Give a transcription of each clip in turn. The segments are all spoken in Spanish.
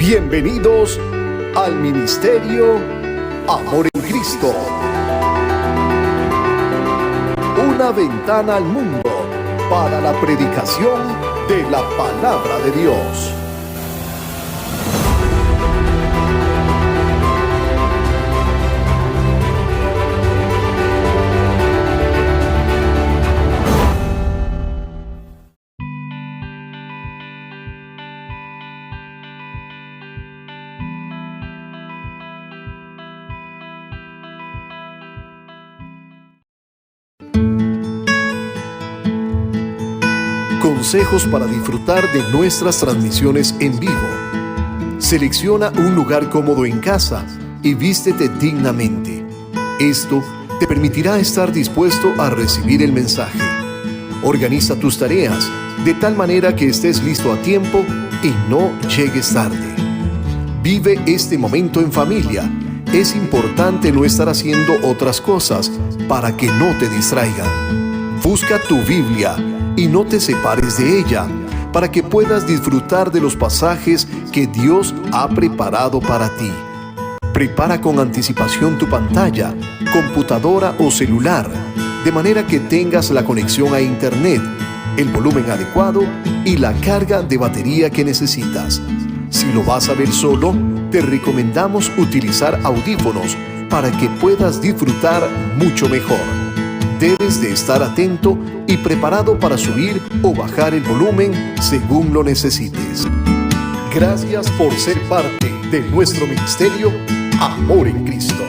Bienvenidos al Ministerio Amor en Cristo. Una ventana al mundo para la predicación de la palabra de Dios. Consejos para disfrutar de nuestras transmisiones en vivo. Selecciona un lugar cómodo en casa y vístete dignamente. Esto te permitirá estar dispuesto a recibir el mensaje. Organiza tus tareas de tal manera que estés listo a tiempo y no llegues tarde. Vive este momento en familia. Es importante no estar haciendo otras cosas para que no te distraigan. Busca tu Biblia y no te separes de ella, para que puedas disfrutar de los pasajes que Dios ha preparado para ti. Prepara con anticipación tu pantalla, computadora o celular, de manera que tengas la conexión a Internet, el volumen adecuado y la carga de batería que necesitas. Si lo vas a ver solo, te recomendamos utilizar audífonos para que puedas disfrutar mucho mejor. Debes de estar atento y preparado para subir o bajar el volumen según lo necesites. Gracias por ser parte de nuestro ministerio Amor en Cristo.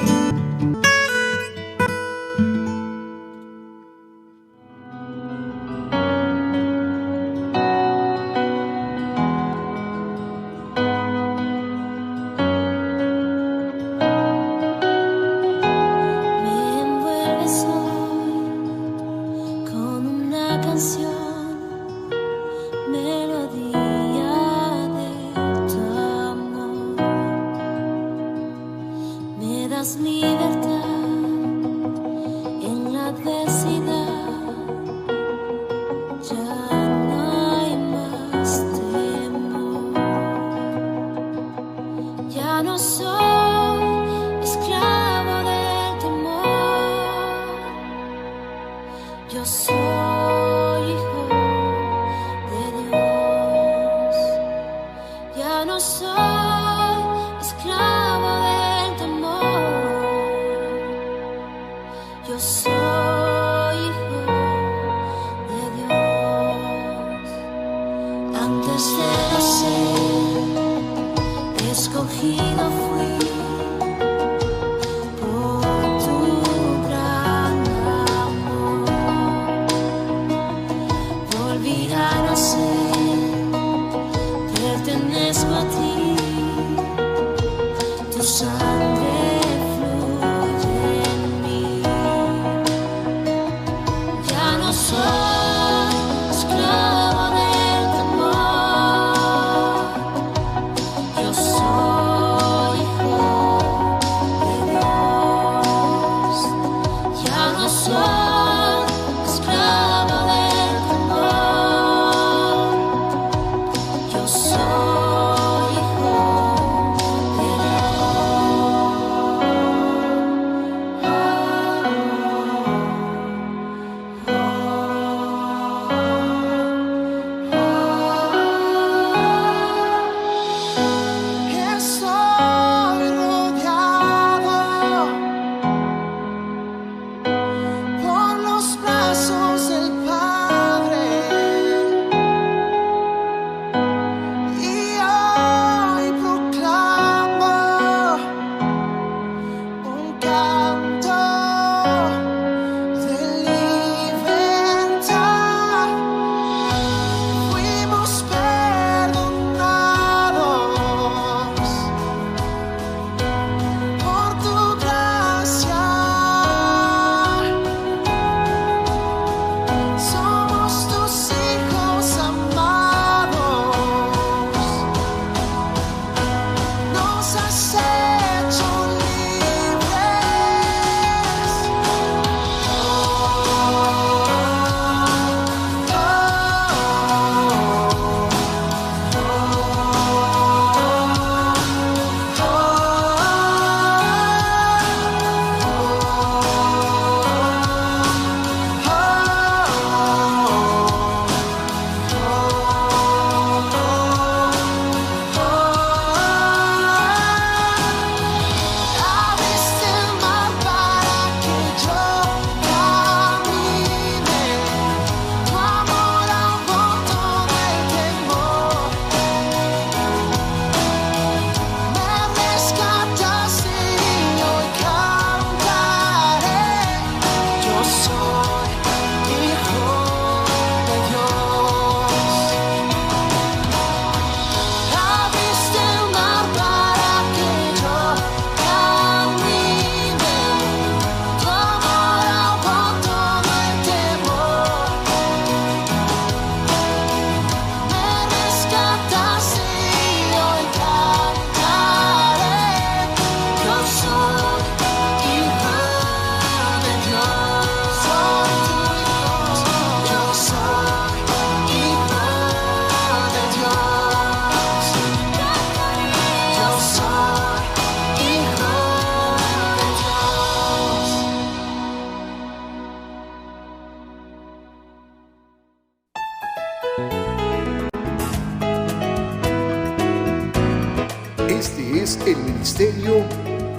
Este es el Ministerio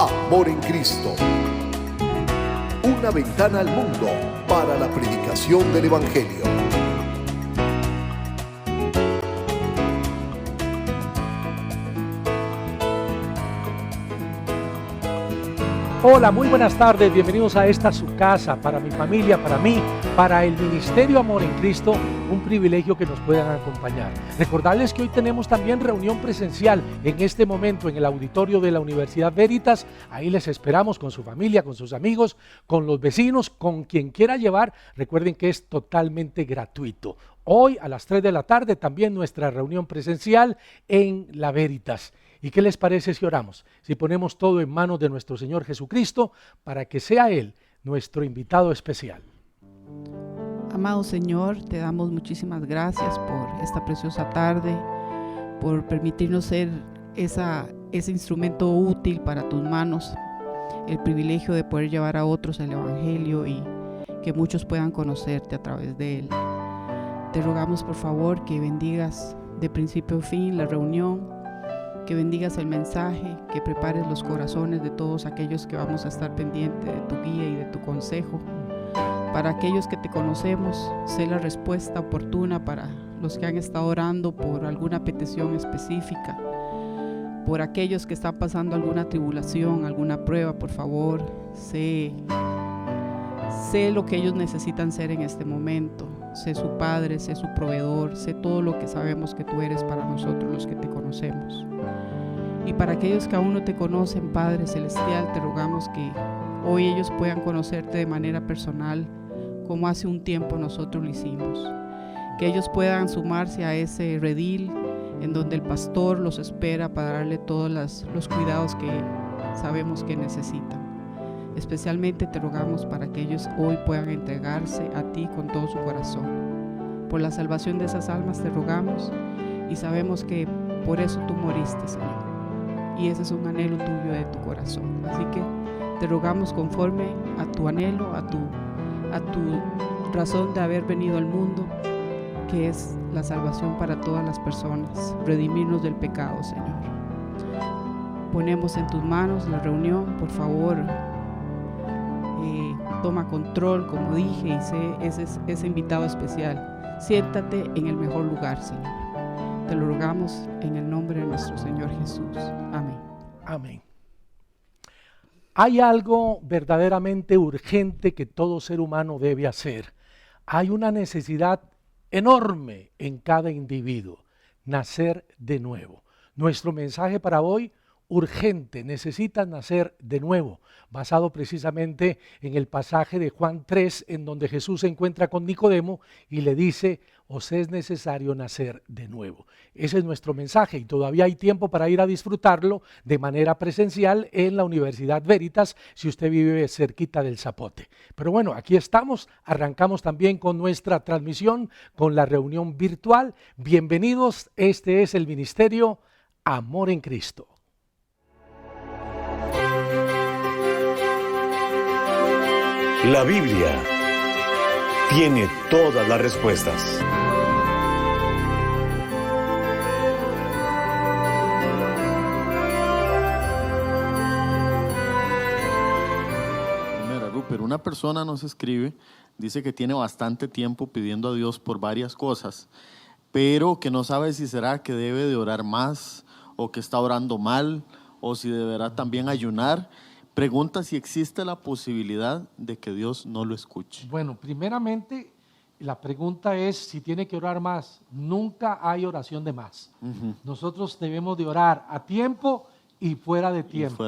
Amor en Cristo. Una ventana al mundo para la predicación del Evangelio. Hola, muy buenas tardes, bienvenidos a esta su casa, para mi familia, para mí, para el Ministerio Amor en Cristo, un privilegio que nos puedan acompañar. Recordarles que hoy tenemos también reunión presencial en este momento en el auditorio de la Universidad Veritas. Ahí les esperamos con su familia, con sus amigos, con los vecinos, con quien quiera llevar. Recuerden que es totalmente gratuito. Hoy a las 3 de la tarde también nuestra reunión presencial en la Veritas. ¿Y qué les parece si oramos? Si ponemos todo en manos de nuestro Señor Jesucristo para que sea Él nuestro invitado especial. Amado Señor, te damos muchísimas gracias por esta preciosa tarde, por permitirnos ser ese instrumento útil para tus manos, el privilegio de poder llevar a otros el Evangelio y que muchos puedan conocerte a través de él. Te rogamos por favor que bendigas de principio a fin la reunión, que bendigas el mensaje, que prepares los corazones de todos aquellos que vamos a estar pendientes de tu guía y de tu consejo. Para aquellos que te conocemos, sé la respuesta oportuna para los que han estado orando por alguna petición específica. Por aquellos que están pasando alguna tribulación, alguna prueba, por favor, sé lo que ellos necesitan ser en este momento. Sé su Padre, sé su proveedor, sé todo lo que sabemos que tú eres para nosotros los que te conocemos. Y para aquellos que aún no te conocen, Padre Celestial, te rogamos que hoy ellos puedan conocerte de manera personal, como hace un tiempo nosotros lo hicimos. Que ellos puedan sumarse a ese redil en donde el pastor los espera para darle todos los cuidados que sabemos que necesitan. Especialmente te rogamos para que ellos hoy puedan entregarse a ti con todo su corazón. Por la salvación de esas almas te rogamos y sabemos que por eso tú moriste, Señor. Y ese es un anhelo tuyo de tu corazón. Así que te rogamos conforme a tu anhelo, a tu razón de haber venido al mundo, que es la salvación para todas las personas, redimirnos del pecado, Señor. Ponemos en tus manos la reunión, por favor. Toma control, como dije, y sé ese invitado especial. Siéntate en el mejor lugar, Señor. Te lo rogamos en el nombre de nuestro Señor Jesús. Amén. Amén. Hay algo verdaderamente urgente que todo ser humano debe hacer. Hay una necesidad enorme en cada individuo: nacer de nuevo. Nuestro mensaje para hoy: urgente, necesitas nacer de nuevo, basado precisamente en el pasaje de Juan 3, en donde Jesús se encuentra con Nicodemo y le dice: os es necesario nacer de nuevo. Ese es nuestro mensaje y todavía hay tiempo para ir a disfrutarlo de manera presencial en la Universidad Veritas, si usted vive cerquita del Zapote. Pero bueno, aquí estamos, arrancamos también con nuestra transmisión, con la reunión virtual. Bienvenidos, este es el Ministerio Amor en Cristo. La Biblia tiene todas las respuestas. Mira, Rupert, una persona nos escribe, dice que tiene bastante tiempo pidiendo a Dios por varias cosas, pero que no sabe si será que debe de orar más o que está orando mal o si deberá también ayunar. Pregunta si existe la posibilidad de que Dios no lo escuche. Bueno, primeramente, la pregunta es si tiene que orar más. Nunca hay oración de más. Nosotros debemos de orar a tiempo y fuera de tiempo.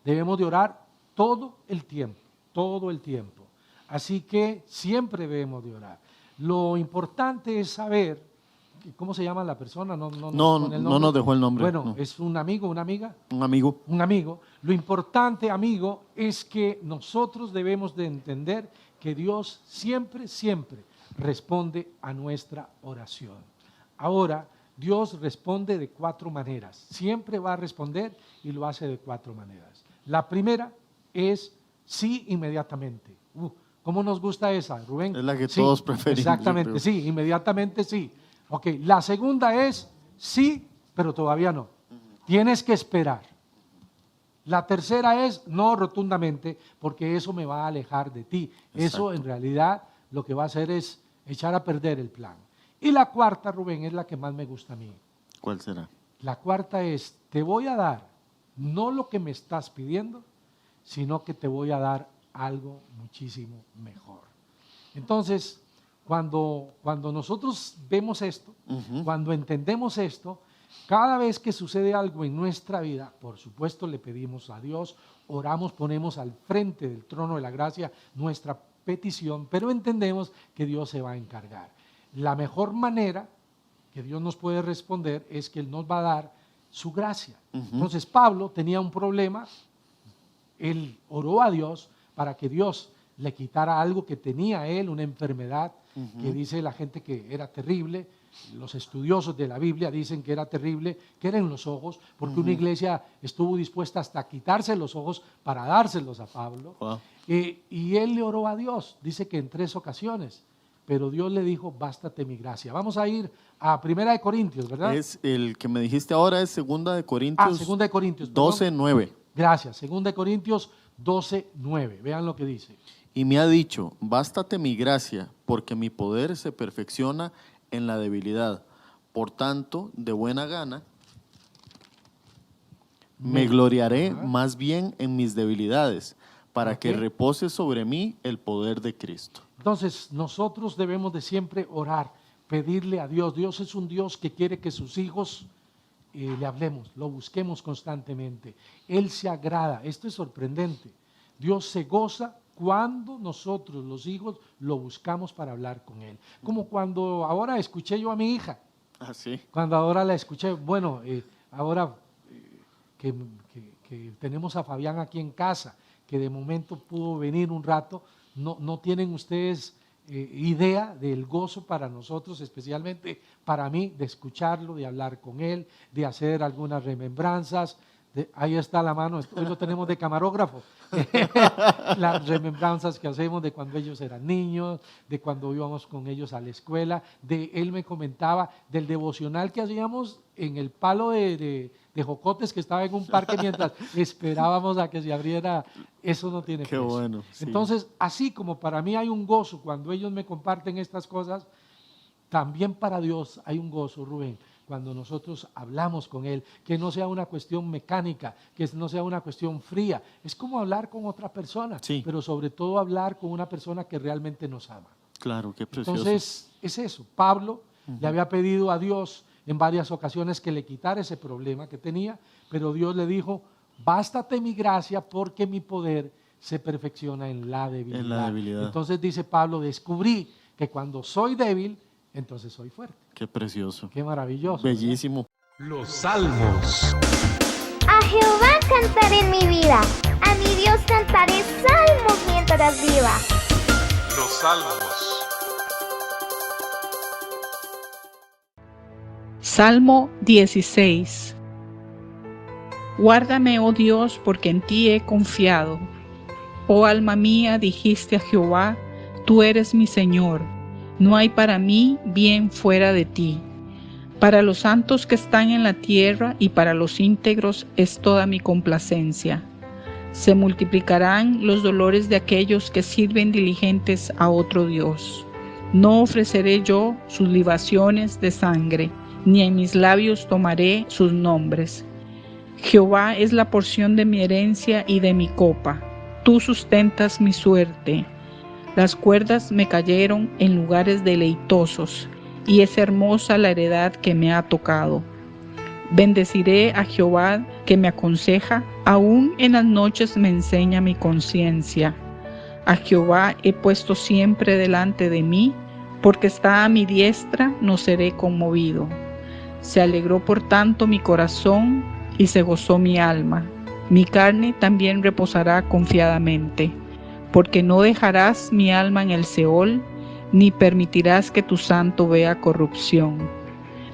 Debemos de orar todo el tiempo. Así que siempre debemos de orar. Lo importante es saber, ¿cómo se llama la persona? No nos dejó el nombre. Bueno, no. ¿Es un amigo, una amiga? Un amigo. Un amigo. Lo importante, amigo, es que nosotros debemos de entender que Dios siempre responde a nuestra oración. Ahora, Dios responde de 4 maneras. Siempre va a responder y lo hace de 4 maneras. La primera es sí inmediatamente. ¿Cómo nos gusta esa, Rubén? Es la que todos preferimos. Exactamente, sí, inmediatamente sí. Ok, la segunda es sí, pero todavía no. Tienes que esperar. La tercera es no rotundamente, porque eso me va a alejar de ti. Exacto. Eso en realidad lo que va a hacer es echar a perder el plan. Y la cuarta, Rubén, es la que más me gusta a mí. ¿Cuál será? La cuarta es, te voy a dar no lo que me estás pidiendo, sino que te voy a dar algo muchísimo mejor. Entonces, cuando nosotros vemos esto, cuando entendemos esto, cada vez que sucede algo en nuestra vida, por supuesto le pedimos a Dios, oramos, ponemos al frente del trono de la gracia nuestra petición, pero entendemos que Dios se va a encargar. La mejor manera que Dios nos puede responder es que Él nos va a dar su gracia. Entonces Pablo tenía un problema, él oró a Dios para que Dios le quitara algo que tenía él, una enfermedad que dice la gente que era terrible. Los estudiosos de la Biblia dicen que era terrible, que era en los ojos, porque una iglesia estuvo dispuesta hasta a quitarse los ojos para dárselos a Pablo. Wow. Y él le oró a Dios, dice que en 3 ocasiones, pero Dios le dijo, bástate mi gracia. Vamos a ir a 1 Corintios, ¿verdad? Es el que me dijiste ahora, es 2 Corintios, 2 Corintios, perdón. 12:9. Gracias, 2 Corintios 12:9. Vean lo que dice. Y me ha dicho, bástate mi gracia, porque mi poder se perfecciona en la debilidad. Por tanto, de buena gana, me gloriaré más bien en mis debilidades, para que repose sobre mí el poder de Cristo. Entonces, nosotros debemos de siempre orar, pedirle a Dios. Dios es un Dios que quiere que sus hijos le hablemos, lo busquemos constantemente. Él se agrada. Esto es sorprendente. Dios se goza cuando nosotros, los hijos, lo buscamos para hablar con Él. Como cuando ahora escuché yo a mi hija. ¿Ah, sí? Cuando ahora la escuché, bueno, ahora que tenemos a Fabián aquí en casa, que de momento pudo venir un rato, no tienen ustedes idea del gozo para nosotros, especialmente para mí, de escucharlo, de hablar con él, de hacer algunas remembranzas. Ahí está la mano, hoy lo tenemos de camarógrafo. Las remembranzas que hacemos de cuando ellos eran niños, de cuando íbamos con ellos a la escuela. Él me comentaba del devocional que hacíamos en el palo de jocotes que estaba en un parque mientras esperábamos a que se abriera. Eso no tiene precio. Qué bueno. Sí. Entonces, así como para mí hay un gozo cuando ellos me comparten estas cosas, también para Dios hay un gozo, Rubén, cuando nosotros hablamos con Él, que no sea una cuestión mecánica, que no sea una cuestión fría. Es como hablar con otra persona, sí, pero sobre todo hablar con una persona que realmente nos ama. Claro, qué precioso. Entonces, es eso. Pablo le había pedido a Dios en varias ocasiones que le quitara ese problema que tenía, pero Dios le dijo, bástate mi gracia porque mi poder se perfecciona en la debilidad. En la debilidad. Entonces dice Pablo, descubrí que cuando soy débil, entonces soy fuerte. Qué precioso. Qué maravilloso. Bellísimo. Los Salmos. A Jehová cantaré en mi vida, a mi Dios cantaré salmos mientras viva. Los Salmos. Salmo 16. Guárdame, oh Dios, porque en ti he confiado. Oh alma mía, dijiste a Jehová, tú eres mi Señor. No hay para mí bien fuera de ti. Para los santos que están en la tierra y para los íntegros es toda mi complacencia. Se multiplicarán los dolores de aquellos que sirven diligentes a otro Dios. No ofreceré yo sus libaciones de sangre, ni en mis labios tomaré sus nombres. Jehová es la porción de mi herencia y de mi copa. Tú sustentas mi suerte. Las cuerdas me cayeron en lugares deleitosos, y es hermosa la heredad que me ha tocado. Bendeciré a Jehová que me aconseja, aún en las noches me enseña mi conciencia. A Jehová he puesto siempre delante de mí, porque está a mi diestra, no seré conmovido. Se alegró por tanto mi corazón, y se gozó mi alma. Mi carne también reposará confiadamente, porque no dejarás mi alma en el Seol, ni permitirás que tu santo vea corrupción.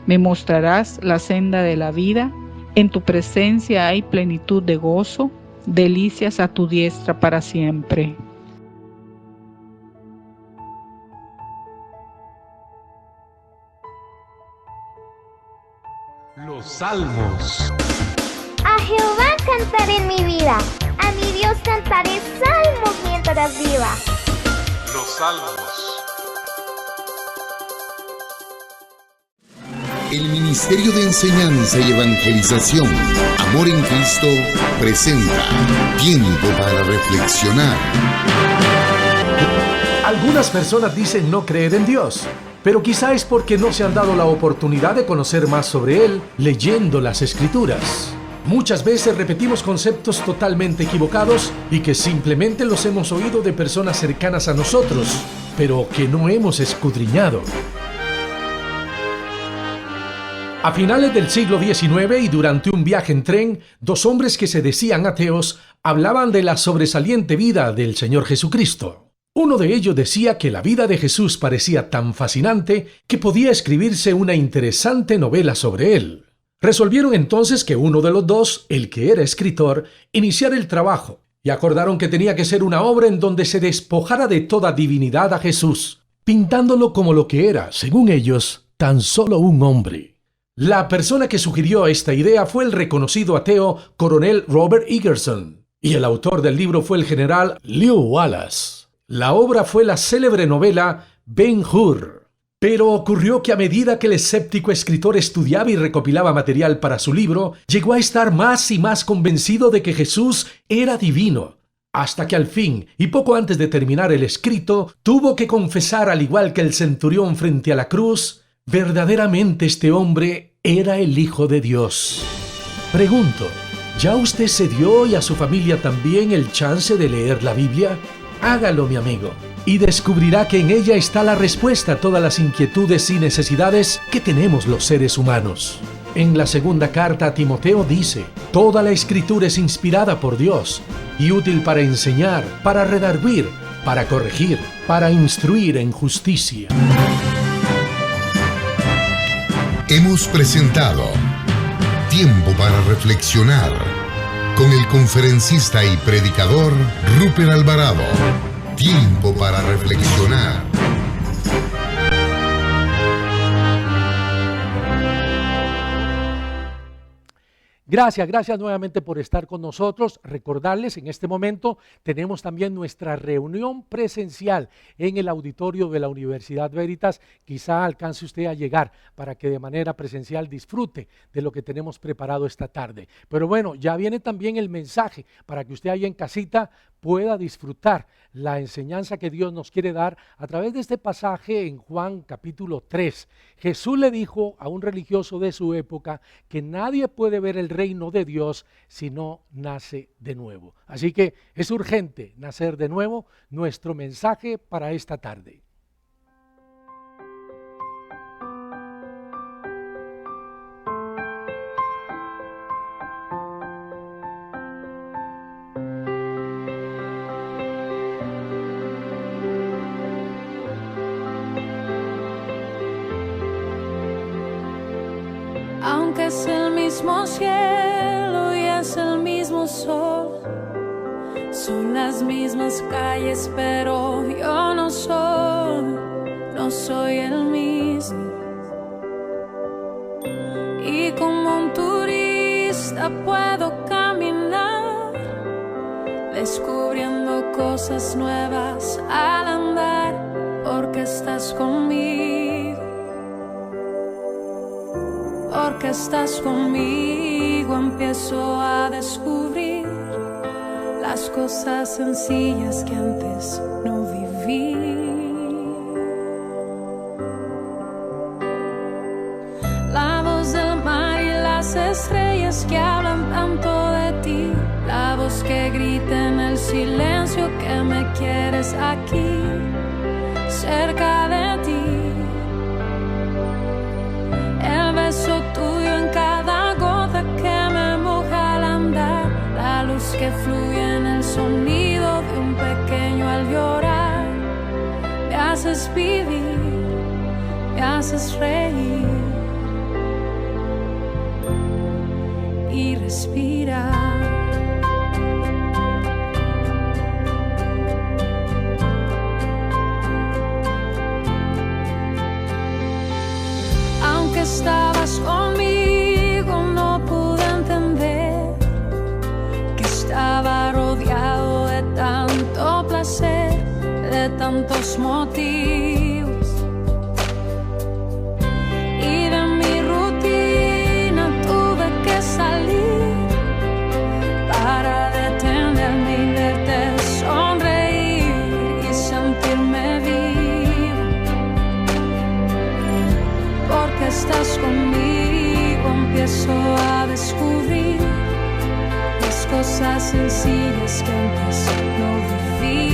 Me mostrarás la senda de la vida, en tu presencia hay plenitud de gozo, delicias a tu diestra para siempre. Los Salmos. Jehová cantaré en mi vida. A mi Dios cantaré salmos mientras viva. Los Salmos. El Ministerio de Enseñanza y Evangelización, Amor en Cristo, presenta Tiempo para Reflexionar. Algunas personas dicen no creer en Dios, pero quizá es porque no se han dado la oportunidad de conocer más sobre Él leyendo las Escrituras. Muchas veces repetimos conceptos totalmente equivocados y que simplemente los hemos oído de personas cercanas a nosotros, pero que no hemos escudriñado. A finales del siglo XIX y durante un viaje en tren, dos hombres que se decían ateos hablaban de la sobresaliente vida del Señor Jesucristo. Uno de ellos decía que la vida de Jesús parecía tan fascinante que podía escribirse una interesante novela sobre él. Resolvieron entonces que uno de los dos, el que era escritor, iniciara el trabajo y acordaron que tenía que ser una obra en donde se despojara de toda divinidad a Jesús, pintándolo como lo que era, según ellos, tan solo un hombre. La persona que sugirió esta idea fue el reconocido ateo coronel Robert Egerton, y el autor del libro fue el general Lew Wallace. La obra fue la célebre novela Ben-Hur. Pero ocurrió que a medida que el escéptico escritor estudiaba y recopilaba material para su libro, llegó a estar más y más convencido de que Jesús era divino, hasta que al fin, y poco antes de terminar el escrito, tuvo que confesar, al igual que el centurión frente a la cruz, verdaderamente este hombre era el Hijo de Dios. Pregunto, ¿ya usted se dio y a su familia también el chance de leer la Biblia? Hágalo, mi amigo, y descubrirá que en ella está la respuesta a todas las inquietudes y necesidades que tenemos los seres humanos. En la segunda carta a Timoteo dice: toda la Escritura es inspirada por Dios y útil para enseñar, para redarguir, para corregir, para instruir en justicia. Hemos presentado Tiempo para Reflexionar con el conferencista y predicador Rupert Alvarado. Tiempo para Reflexionar. Gracias nuevamente por estar con nosotros. Recordarles, en este momento tenemos también nuestra reunión presencial en el auditorio de la Universidad Veritas. Quizá alcance usted a llegar para que de manera presencial disfrute de lo que tenemos preparado esta tarde. Pero bueno, ya viene también el mensaje para que usted allá en casita pueda disfrutar la enseñanza que Dios nos quiere dar a través de este pasaje en Juan capítulo 3. Jesús le dijo a un religioso de su época que nadie puede ver el reino de Dios si no nace de nuevo. Así que es urgente nacer de nuevo. Nuestro mensaje para esta tarde. Aunque es el mismo cielo y es el mismo sol, son las mismas calles, pero yo no soy el mismo. Y como un turista puedo caminar, descubriendo cosas nuevas al andar, porque estás conmigo. Porque estás conmigo, empiezo a descubrir las cosas sencillas que antes no viví. La voz del mar y las estrellas que hablan tanto de ti, la voz que grita en el silencio que me quieres aquí, cerca de ti. El beso tuyo en cada gota que me moja al andar, la luz que fluye en el sonido de un pequeño al llorar. Me haces vivir, me haces reír y respirar. Estabas conmigo, no pude entender los motivos y de mi rutina tuve que salir para detenerme y verte sonreír y sentirme vivo, porque estás conmigo, empiezo a descubrir las cosas sencillas que antes no viví.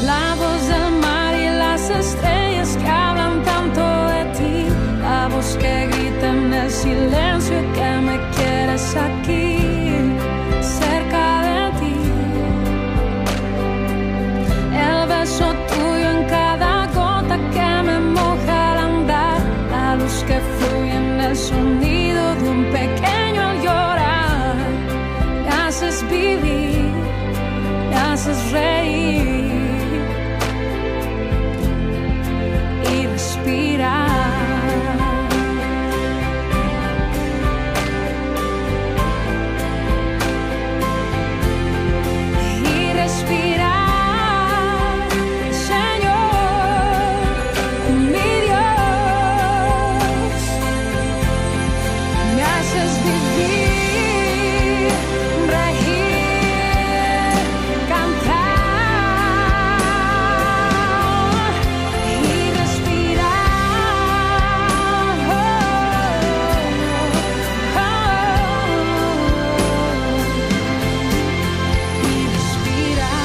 La voz del mar y las estrellas que hablan tanto de ti, la voz que grita en el silencio que me quieres aquí, cerca de ti. El beso tuyo en cada gota que me moja al andar, la luz que fluye en el sonido de un pequeño al llorar. Me haces vivir, me haces reír y respirar. Y respirar, Señor, mi Dios. Me haces vivir, reír, cantar y respirar. Y respirar.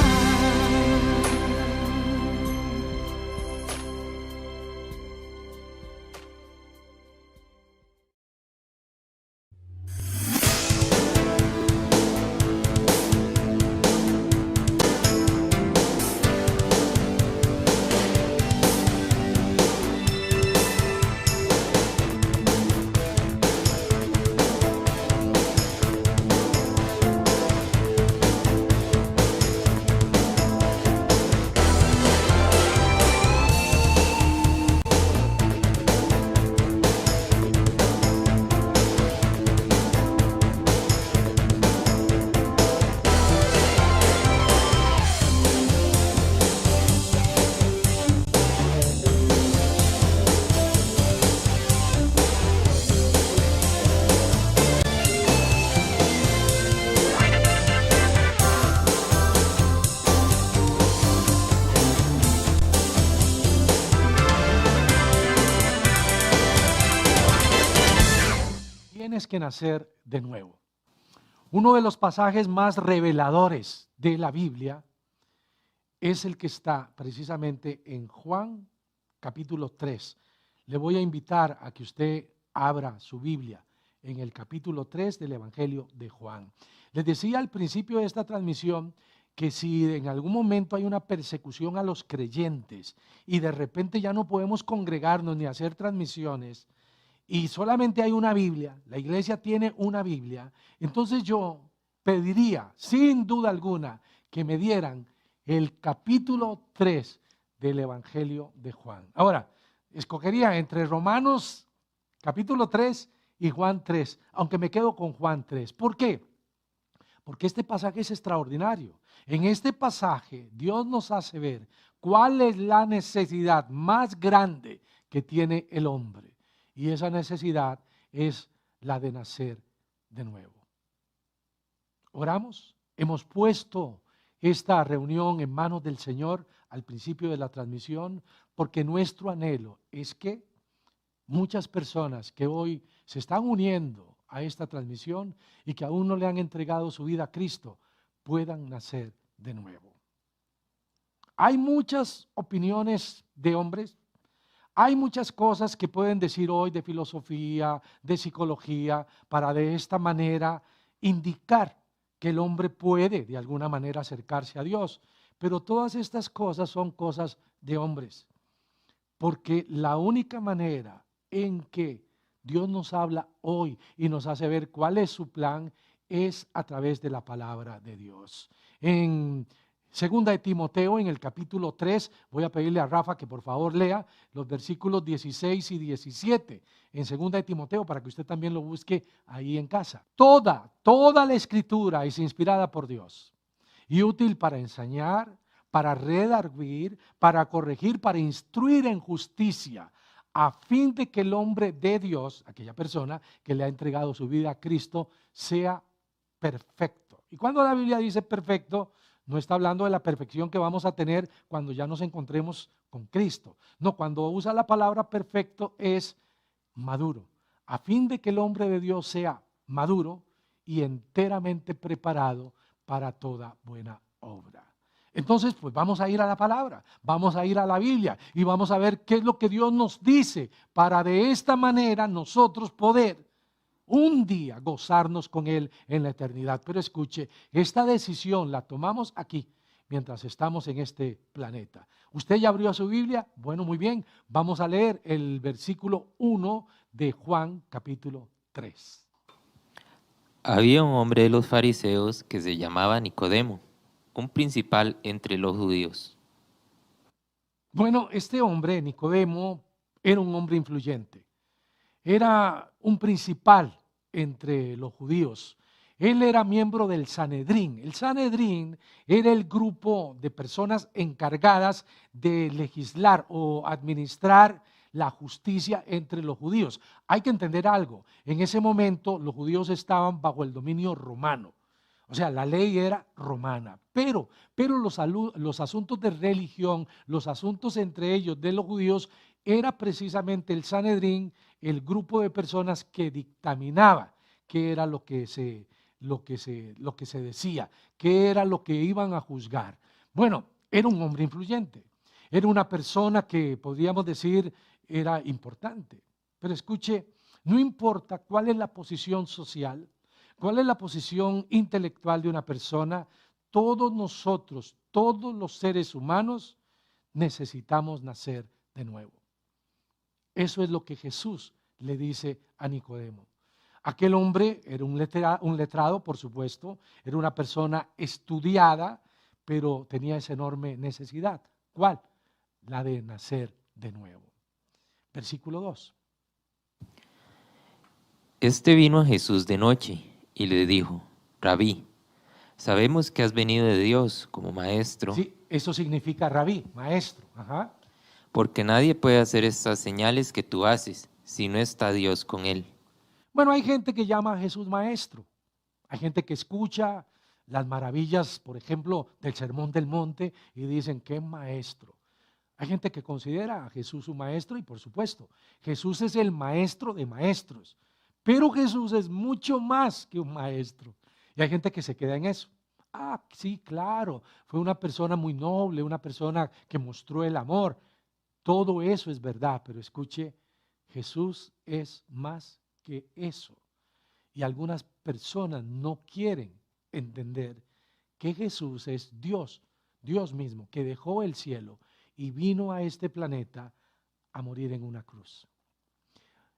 Tienes que nacer de nuevo. Uno de los pasajes más reveladores de la Biblia es el que está precisamente en Juan capítulo 3. Le voy a invitar a que usted abra su Biblia en el capítulo 3 del Evangelio de Juan. Les decía al principio de esta transmisión que si en algún momento hay una persecución a los creyentes y de repente ya no podemos congregarnos ni hacer transmisiones, y solamente hay una Biblia, la iglesia tiene una Biblia, entonces yo pediría, sin duda alguna, que me dieran el capítulo 3 del Evangelio de Juan. Ahora, escogería entre Romanos capítulo 3 y Juan 3, aunque me quedo con Juan 3. ¿Por qué? Porque este pasaje es extraordinario. En este pasaje Dios nos hace ver cuál es la necesidad más grande que tiene el hombre. Y esa necesidad es la de nacer de nuevo. Oramos. Hemos puesto esta reunión en manos del Señor al principio de la transmisión, porque nuestro anhelo es que muchas personas que hoy se están uniendo a esta transmisión y que aún no le han entregado su vida a Cristo, puedan nacer de nuevo. Hay muchas opiniones de hombres. Hay muchas cosas que pueden decir hoy de filosofía, de psicología, para de esta manera indicar que el hombre puede de alguna manera acercarse a Dios. Pero todas estas cosas son cosas de hombres. Porque la única manera en que Dios nos habla hoy y nos hace ver cuál es su plan es a través de la palabra de Dios. En Segunda de Timoteo, en el capítulo 3, voy a pedirle a Rafa que por favor lea los versículos 16 y 17 en Segunda de Timoteo para que usted también lo busque ahí en casa. Toda la escritura es inspirada por Dios y útil para enseñar, para redarguir, para corregir, para instruir en justicia, a fin de que el hombre de Dios, aquella persona que le ha entregado su vida a Cristo, sea perfecto. Y cuando la Biblia dice perfecto, no está hablando de la perfección que vamos a tener cuando ya nos encontremos con Cristo. No, cuando usa la palabra perfecto es maduro, a fin de que el hombre de Dios sea maduro y enteramente preparado para toda buena obra. Entonces, pues vamos a ir a la palabra, vamos a ir a la Biblia y vamos a ver qué es lo que Dios nos dice para de esta manera nosotros poder un día gozarnos con Él en la eternidad. Pero escuche, esta decisión la tomamos aquí, mientras estamos en este planeta. ¿Usted ya abrió su Biblia? Bueno, muy bien, vamos a leer el versículo 1 de Juan capítulo 3. Había un hombre de los fariseos que se llamaba Nicodemo, un principal entre los judíos. Bueno, este hombre, Nicodemo, era un hombre influyente. Era un principal entre los judíos. Él era miembro del Sanedrín. El Sanedrín era el grupo de personas encargadas de legislar o administrar la justicia entre los judíos. Hay que entender algo. En ese momento los judíos estaban bajo el dominio romano. O sea, la ley era romana, pero los asuntos de religión, los asuntos entre ellos de los judíos, era precisamente el Sanedrín, el grupo de personas que dictaminaba qué era lo que se decía, qué era lo que iban a juzgar. Bueno, era un hombre influyente, era una persona que podríamos decir era importante, pero escuche, no importa cuál es la posición social, cuál es la posición intelectual de una persona, todos nosotros, todos los seres humanos necesitamos nacer de nuevo. Eso es lo que Jesús le dice a Nicodemo. Aquel hombre era un letrado, por supuesto, era una persona estudiada, pero tenía esa enorme necesidad. ¿Cuál? La de nacer de nuevo. Versículo 2. Este vino a Jesús de noche y le dijo: Rabí, sabemos que has venido de Dios como maestro. Sí, eso significa rabí, maestro. Ajá. Porque nadie puede hacer estas señales que tú haces si no está Dios con él. Bueno, hay gente que llama a Jesús maestro. Hay gente que escucha las maravillas, por ejemplo, del Sermón del Monte y dicen, ¿qué maestro? Hay gente que considera a Jesús su maestro y por supuesto, Jesús es el maestro de maestros. Pero Jesús es mucho más que un maestro. Y hay gente que se queda en eso. Ah, sí, claro, fue una persona muy noble, una persona que mostró el amor. Todo eso es verdad, pero escuche, Jesús es más que eso. Y algunas personas no quieren entender que Jesús es Dios, Dios mismo, que dejó el cielo y vino a este planeta a morir en una cruz.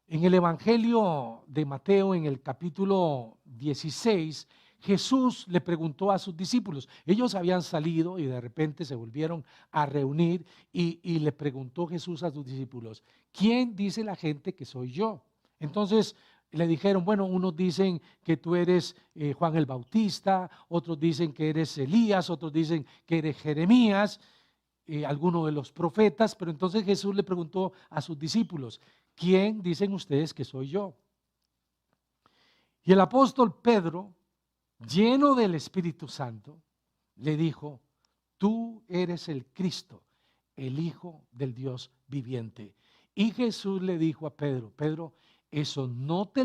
En el Evangelio de Mateo, en el capítulo 16, Jesús le preguntó a sus discípulos, ellos habían salido y de repente se volvieron a reunir y le preguntó Jesús a sus discípulos, ¿quién dice la gente que soy yo? Entonces le dijeron, bueno, unos dicen que tú eres Juan el Bautista, otros dicen que eres Elías, otros dicen que eres Jeremías, alguno de los profetas, pero entonces Jesús le preguntó a sus discípulos, ¿quién dicen ustedes que soy yo? Y el apóstol Pedro, lleno del Espíritu Santo, le dijo, tú eres el Cristo, el Hijo del Dios viviente. Y Jesús le dijo a Pedro, Pedro, eso no te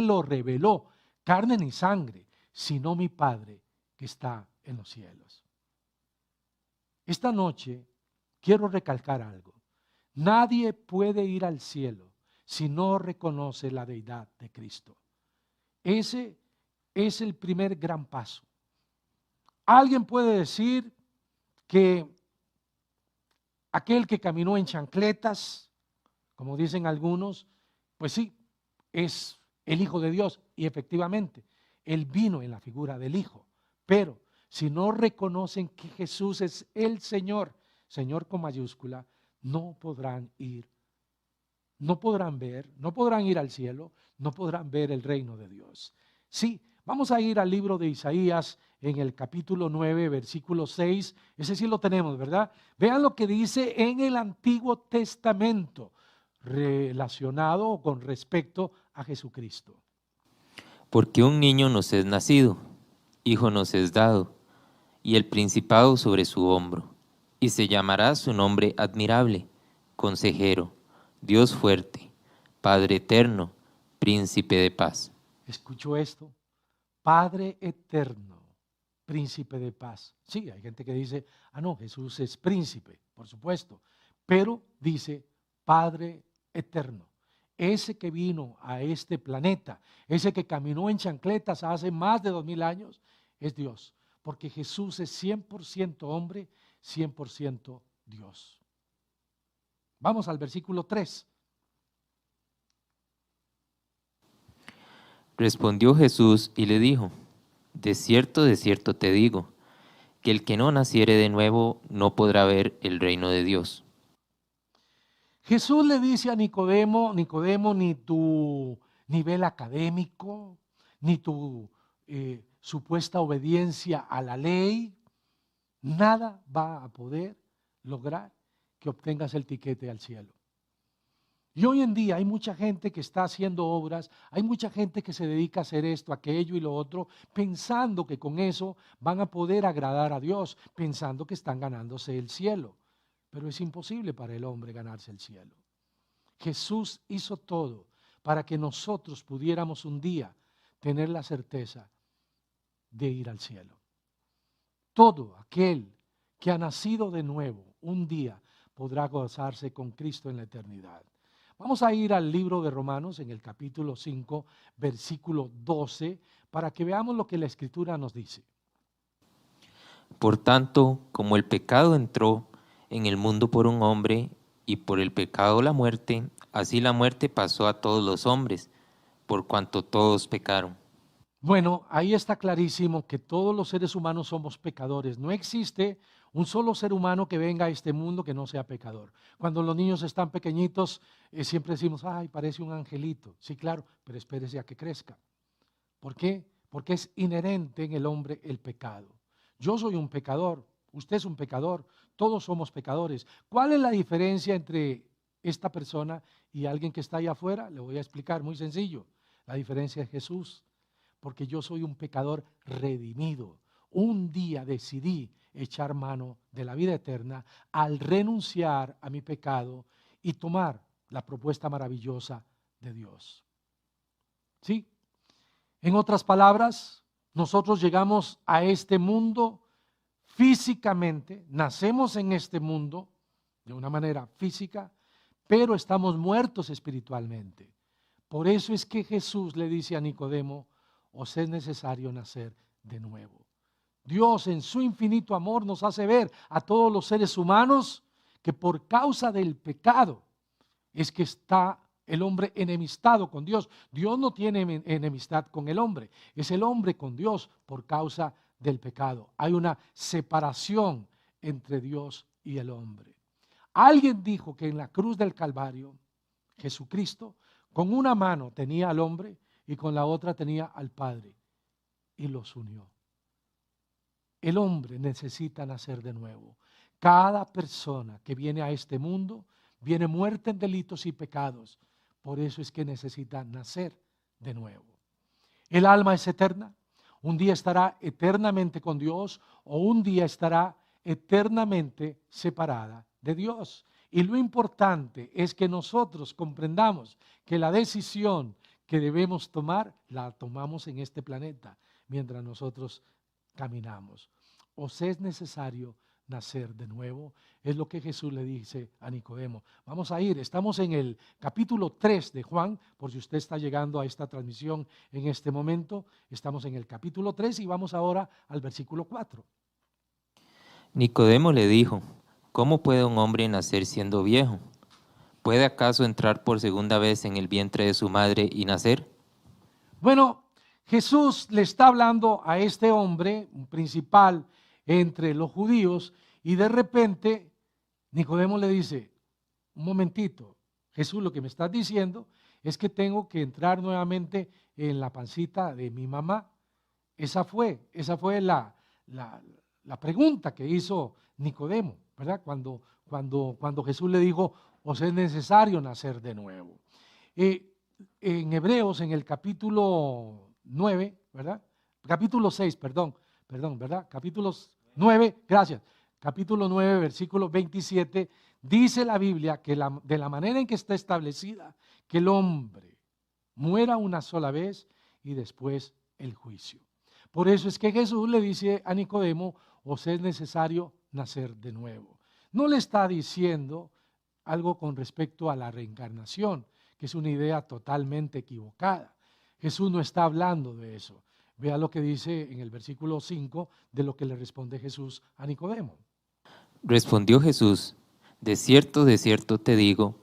lo reveló carne ni sangre, sino mi Padre que está en los cielos. Esta noche quiero recalcar algo. Nadie puede ir al cielo si no reconoce la deidad de Cristo. Ese es el primer gran paso. Alguien puede decir que aquel que caminó en chancletas, como dicen algunos, pues sí, es el Hijo de Dios y efectivamente, Él vino en la figura del Hijo, pero si no reconocen que Jesús es el Señor, Señor con mayúscula, no podrán ir, no podrán ver, no podrán ir al cielo, no podrán ver el reino de Dios. Sí, Vamos a ir al libro de Isaías en el capítulo 9, versículo 6. Ese sí lo tenemos, ¿verdad? Vean lo que dice en el Antiguo Testamento relacionado o con respecto a Jesucristo. Porque un niño nos es nacido, hijo nos es dado, y el principado sobre su hombro, y se llamará su nombre admirable, consejero, Dios fuerte, Padre eterno, príncipe de paz. ¿Escuchó esto? Padre eterno, príncipe de paz. Sí, hay gente que dice, no, Jesús es príncipe, por supuesto, pero dice Padre eterno. Ese que vino a este planeta, ese que caminó en chancletas hace más de 2000 años, es Dios. Porque Jesús es 100% hombre, 100% Dios. Vamos al versículo 3. Respondió Jesús y le dijo, de cierto te digo, que el que no naciere de nuevo no podrá ver el reino de Dios. Jesús le dice a Nicodemo, ni tu nivel académico, ni tu supuesta obediencia a la ley, nada va a poder lograr que obtengas el tiquete al cielo. Y hoy en día hay mucha gente que está haciendo obras, hay mucha gente que se dedica a hacer esto, aquello y lo otro, pensando que con eso van a poder agradar a Dios, pensando que están ganándose el cielo. Pero es imposible para el hombre ganarse el cielo. Jesús hizo todo para que nosotros pudiéramos un día tener la certeza de ir al cielo. Todo aquel que ha nacido de nuevo un día podrá gozarse con Cristo en la eternidad. Vamos a ir al libro de Romanos en el capítulo 5, versículo 12, para que veamos lo que la Escritura nos dice. Por tanto, como el pecado entró en el mundo por un hombre, y por el pecado la muerte, así la muerte pasó a todos los hombres, por cuanto todos pecaron. Bueno, ahí está clarísimo que todos los seres humanos somos pecadores. No existe un solo ser humano que venga a este mundo que no sea pecador. Cuando los niños están pequeñitos, siempre decimos, ay, parece un angelito. Sí, claro, pero espérese a que crezca. ¿Por qué? Porque es inherente en el hombre el pecado. Yo soy un pecador, usted es un pecador, todos somos pecadores. ¿Cuál es la diferencia entre esta persona y alguien que está allá afuera? Le voy a explicar, muy sencillo. La diferencia es Jesús. Porque yo soy un pecador redimido. Un día decidí echar mano de la vida eterna al renunciar a mi pecado y tomar la propuesta maravillosa de Dios. ¿Sí? En otras palabras, nosotros llegamos a este mundo físicamente, nacemos en este mundo de una manera física, pero estamos muertos espiritualmente. Por eso es que Jesús le dice a Nicodemo, os es necesario nacer de nuevo. Dios en su infinito amor nos hace ver a todos los seres humanos que por causa del pecado es que está el hombre enemistado con Dios. Dios no tiene enemistad con el hombre, es el hombre con Dios por causa del pecado. Hay una separación entre Dios y el hombre. Alguien dijo que en la cruz del Calvario, Jesucristo con una mano tenía al hombre y con la otra tenía al Padre y los unió. El hombre necesita nacer de nuevo. Cada persona que viene a este mundo viene muerta en delitos y pecados. Por eso es que necesita nacer de nuevo. El alma es eterna. Un día estará eternamente con Dios o un día estará eternamente separada de Dios. Y lo importante es que nosotros comprendamos que la decisión que debemos tomar, la tomamos en este planeta mientras nosotros caminamos. Os es necesario nacer de nuevo, es lo que Jesús le dice a Nicodemo. Vamos a ir, estamos en el capítulo 3 de Juan, por si usted está llegando a esta transmisión en este momento, estamos en el capítulo 3 y vamos ahora al versículo 4. Nicodemo le dijo, ¿cómo puede un hombre nacer siendo viejo? ¿Puede acaso entrar por segunda vez en el vientre de su madre y nacer? Bueno, Jesús le está hablando a este hombre, un principal entre los judíos, y de repente Nicodemo le dice, un momentito, Jesús, lo que me estás diciendo es que tengo que entrar nuevamente en la pancita de mi mamá. Esa fue la pregunta que hizo Nicodemo, ¿verdad? Cuando Jesús le dijo, os es necesario nacer de nuevo. En Hebreos, en el capítulo 9, ¿verdad? Capítulo 6, perdón, ¿verdad? Capítulo 9, gracias. Capítulo 9, versículo 27, dice la Biblia que de la manera en que está establecida, que el hombre muera una sola vez y después el juicio. Por eso es que Jesús le dice a Nicodemo, os es necesario nacer de nuevo. No le está diciendo algo con respecto a la reencarnación, que es una idea totalmente equivocada. Jesús no está hablando de eso. Vea lo que dice en el versículo 5 de lo que le responde Jesús a Nicodemo. Respondió Jesús, de cierto te digo,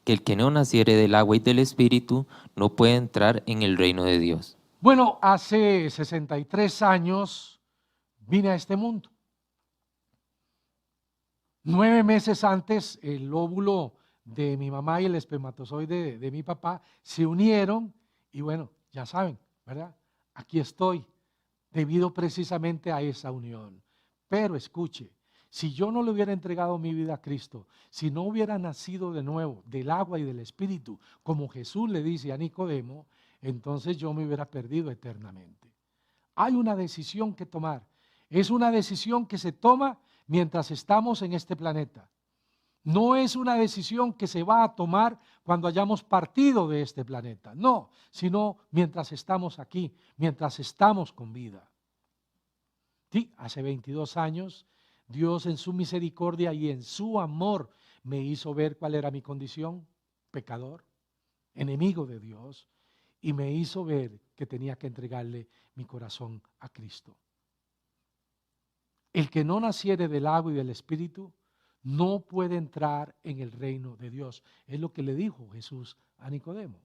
que el que no naciere del agua y del Espíritu no puede entrar en el reino de Dios. Bueno, hace 63 años vine a este mundo. 9 meses antes, el óvulo de mi mamá y el espermatozoide de mi papá se unieron y bueno, ya saben, ¿verdad? Aquí estoy, debido precisamente a esa unión. Pero escuche, si yo no le hubiera entregado mi vida a Cristo, si no hubiera nacido de nuevo del agua y del Espíritu, como Jesús le dice a Nicodemo, entonces yo me hubiera perdido eternamente. Hay una decisión que tomar. Es una decisión que se toma mientras estamos en este planeta. No es una decisión que se va a tomar cuando hayamos partido de este planeta, no, sino mientras estamos aquí, mientras estamos con vida. Sí, hace 22 años, Dios en su misericordia y en su amor me hizo ver cuál era mi condición, pecador, enemigo de Dios, y me hizo ver que tenía que entregarle mi corazón a Cristo. El que no naciere del agua y del Espíritu no puede entrar en el reino de Dios. Es lo que le dijo Jesús a Nicodemo.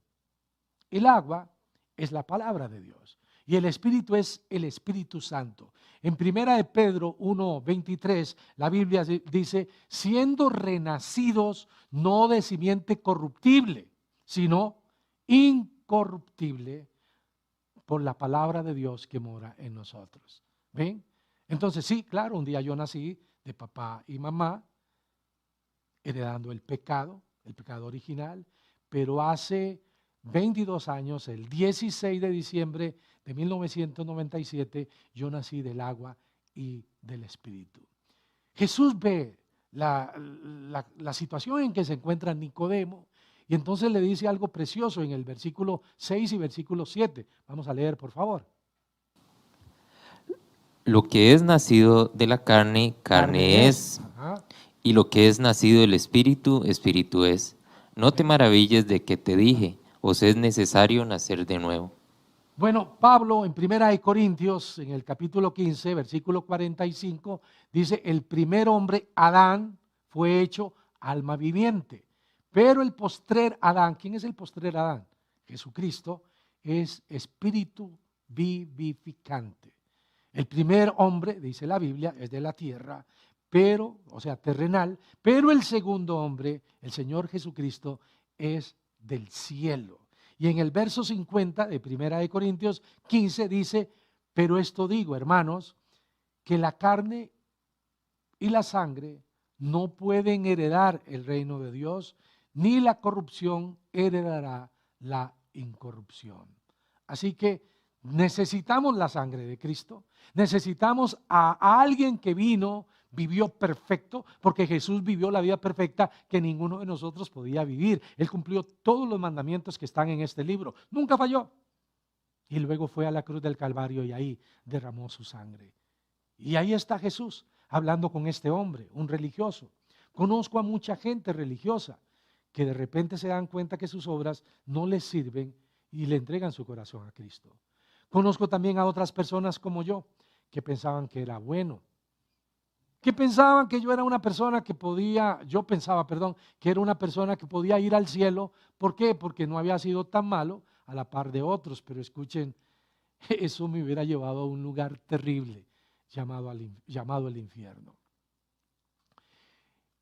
El agua es la palabra de Dios y el Espíritu es el Espíritu Santo. En 1 de Pedro 1:23 la Biblia dice, siendo renacidos no de simiente corruptible, sino incorruptible por la palabra de Dios que mora en nosotros. ¿Ven? Entonces sí, claro, un día yo nací de papá y mamá, heredando el pecado original, pero hace 22 años, el 16 de diciembre de 1997, yo nací del agua y del Espíritu. Jesús ve la situación en que se encuentra Nicodemo y entonces le dice algo precioso en el versículo 6 y versículo 7. Vamos a leer, por favor. Lo que es nacido de la carne, carne es. Ajá. Y lo que es nacido del Espíritu, Espíritu es. No te maravilles de que te dije, os es necesario nacer de nuevo. Bueno, Pablo en 1 Corintios, en el capítulo 15, versículo 45, dice, el primer hombre, Adán, fue hecho alma viviente. Pero el postrer Adán, ¿quién es el postrer Adán? Jesucristo, es espíritu vivificante. El primer hombre, dice la Biblia, es de la tierra, pero, o sea, terrenal, pero el segundo hombre, el Señor Jesucristo, es del cielo. Y en el verso 50 de 1 Corintios 15 dice, pero esto digo, hermanos, que la carne y la sangre no pueden heredar el reino de Dios, ni la corrupción heredará la incorrupción. Así que necesitamos la sangre de Cristo, necesitamos a alguien que vivió perfecto, porque Jesús vivió la vida perfecta que ninguno de nosotros podía vivir. Él cumplió todos los mandamientos que están en este libro, nunca falló. Y luego fue a la cruz del Calvario y ahí derramó su sangre. Y ahí está Jesús hablando con este hombre, un religioso. Conozco a mucha gente religiosa que de repente se dan cuenta que sus obras no les sirven y le entregan su corazón a Cristo. Conozco también a otras personas como yo que pensaban que era bueno, que pensaban que yo era una persona que que era una persona que podía ir al cielo. ¿Por qué? Porque no había sido tan malo a la par de otros. Pero escuchen, eso me hubiera llevado a un lugar terrible llamado el infierno.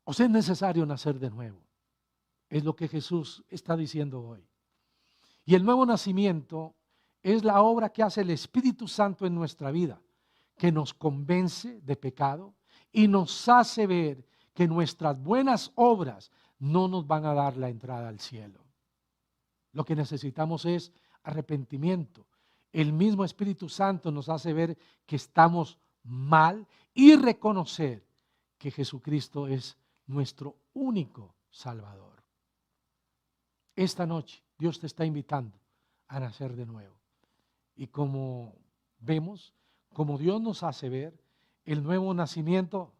Os es necesario nacer de nuevo. Es lo que Jesús está diciendo hoy. Y el nuevo nacimiento es la obra que hace el Espíritu Santo en nuestra vida, que nos convence de pecado y nos hace ver que nuestras buenas obras no nos van a dar la entrada al cielo. Lo que necesitamos es arrepentimiento. El mismo Espíritu Santo nos hace ver que estamos mal y reconocer que Jesucristo es nuestro único Salvador. Esta noche Dios te está invitando a nacer de nuevo. Y como vemos, como Dios nos hace ver, el nuevo nacimiento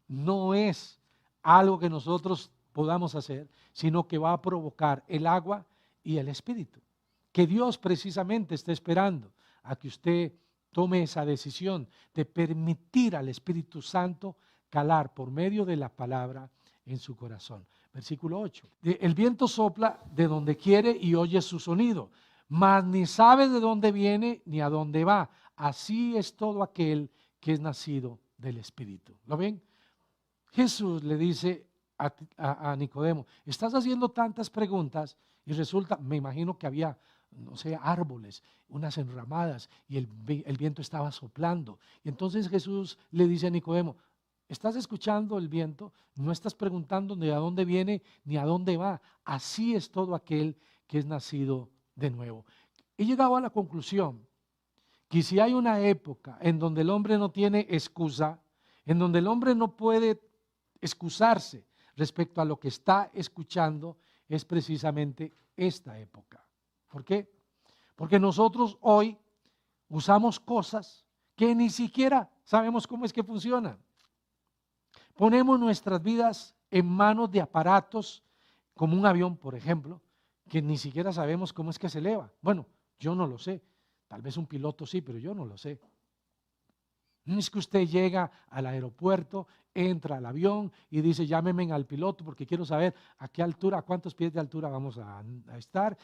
no es algo que nosotros podamos hacer, sino que va a provocar el agua y el Espíritu. Que Dios precisamente está esperando a que usted tome esa decisión de permitir al Espíritu Santo calar por medio de la palabra en su corazón. Versículo 8. El viento sopla de donde quiere y oye su sonido, mas ni sabe de dónde viene ni a dónde va. Así es todo aquel que es nacido del Espíritu. ¿Lo ven? Jesús le dice a Nicodemo, estás haciendo tantas preguntas y resulta, me imagino que había, no sé, árboles, unas enramadas y el viento estaba soplando. Y entonces Jesús le dice a Nicodemo, ¿estás escuchando el viento? No estás preguntando ni a dónde viene ni a dónde va. Así es todo aquel que es nacido de nuevo. He llegado a la conclusión que si hay una época en donde el hombre no tiene excusa, en donde el hombre no puede excusarse respecto a lo que está escuchando, es precisamente esta época. ¿Por qué? Porque nosotros hoy usamos cosas que ni siquiera sabemos cómo es que funcionan. Ponemos nuestras vidas en manos de aparatos como un avión, por ejemplo, que ni siquiera sabemos cómo es que se eleva. Bueno, yo no lo sé. Tal vez un piloto sí, pero yo no lo sé. No es que usted llega al aeropuerto, entra al avión y dice, llámeme al piloto porque quiero saber a qué altura, a cuántos pies de altura vamos a estar,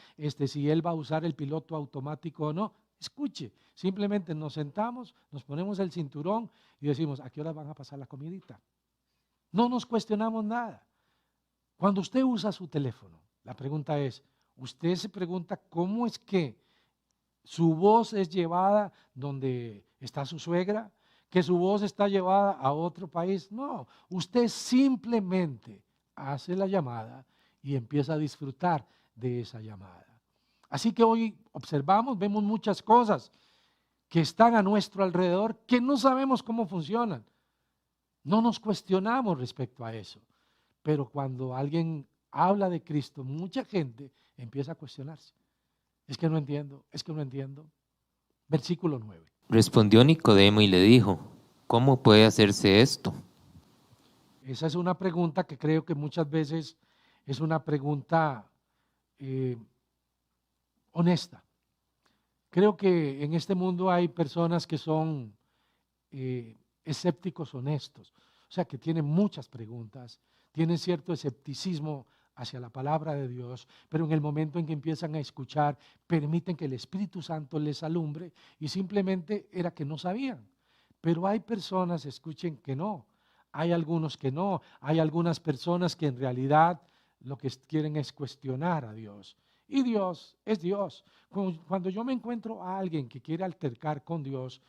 si él va a usar el piloto automático o no. Escuche, simplemente nos sentamos, nos ponemos el cinturón y decimos, ¿a qué hora van a pasar la comidita? No nos cuestionamos nada. Cuando usted usa su teléfono, la pregunta es, usted se pregunta cómo es que su voz es llevada donde está su suegra, que su voz está llevada a otro país. No, usted simplemente hace la llamada y empieza a disfrutar de esa llamada. Así que hoy observamos, vemos muchas cosas que están a nuestro alrededor que no sabemos cómo funcionan. No nos cuestionamos respecto a eso, pero cuando alguien habla de Cristo, mucha gente empieza a cuestionarse. Es que no entiendo, es que no entiendo. Versículo 9. Respondió Nicodemo y le dijo, ¿cómo puede hacerse esto? Esa es una pregunta que creo que muchas veces es una pregunta honesta. Creo que en este mundo hay personas que son escépticos honestos, o sea que tienen muchas preguntas, tienen cierto escepticismo hacia la palabra de Dios, pero en el momento en que empiezan a escuchar, permiten que el Espíritu Santo les alumbre y simplemente era que no sabían. Pero hay personas, escuchen, que no, hay algunos que no, hay algunas personas que en realidad lo que quieren es cuestionar a Dios. Y Dios es Dios. Cuando yo me encuentro a alguien que quiere altercar con Dios,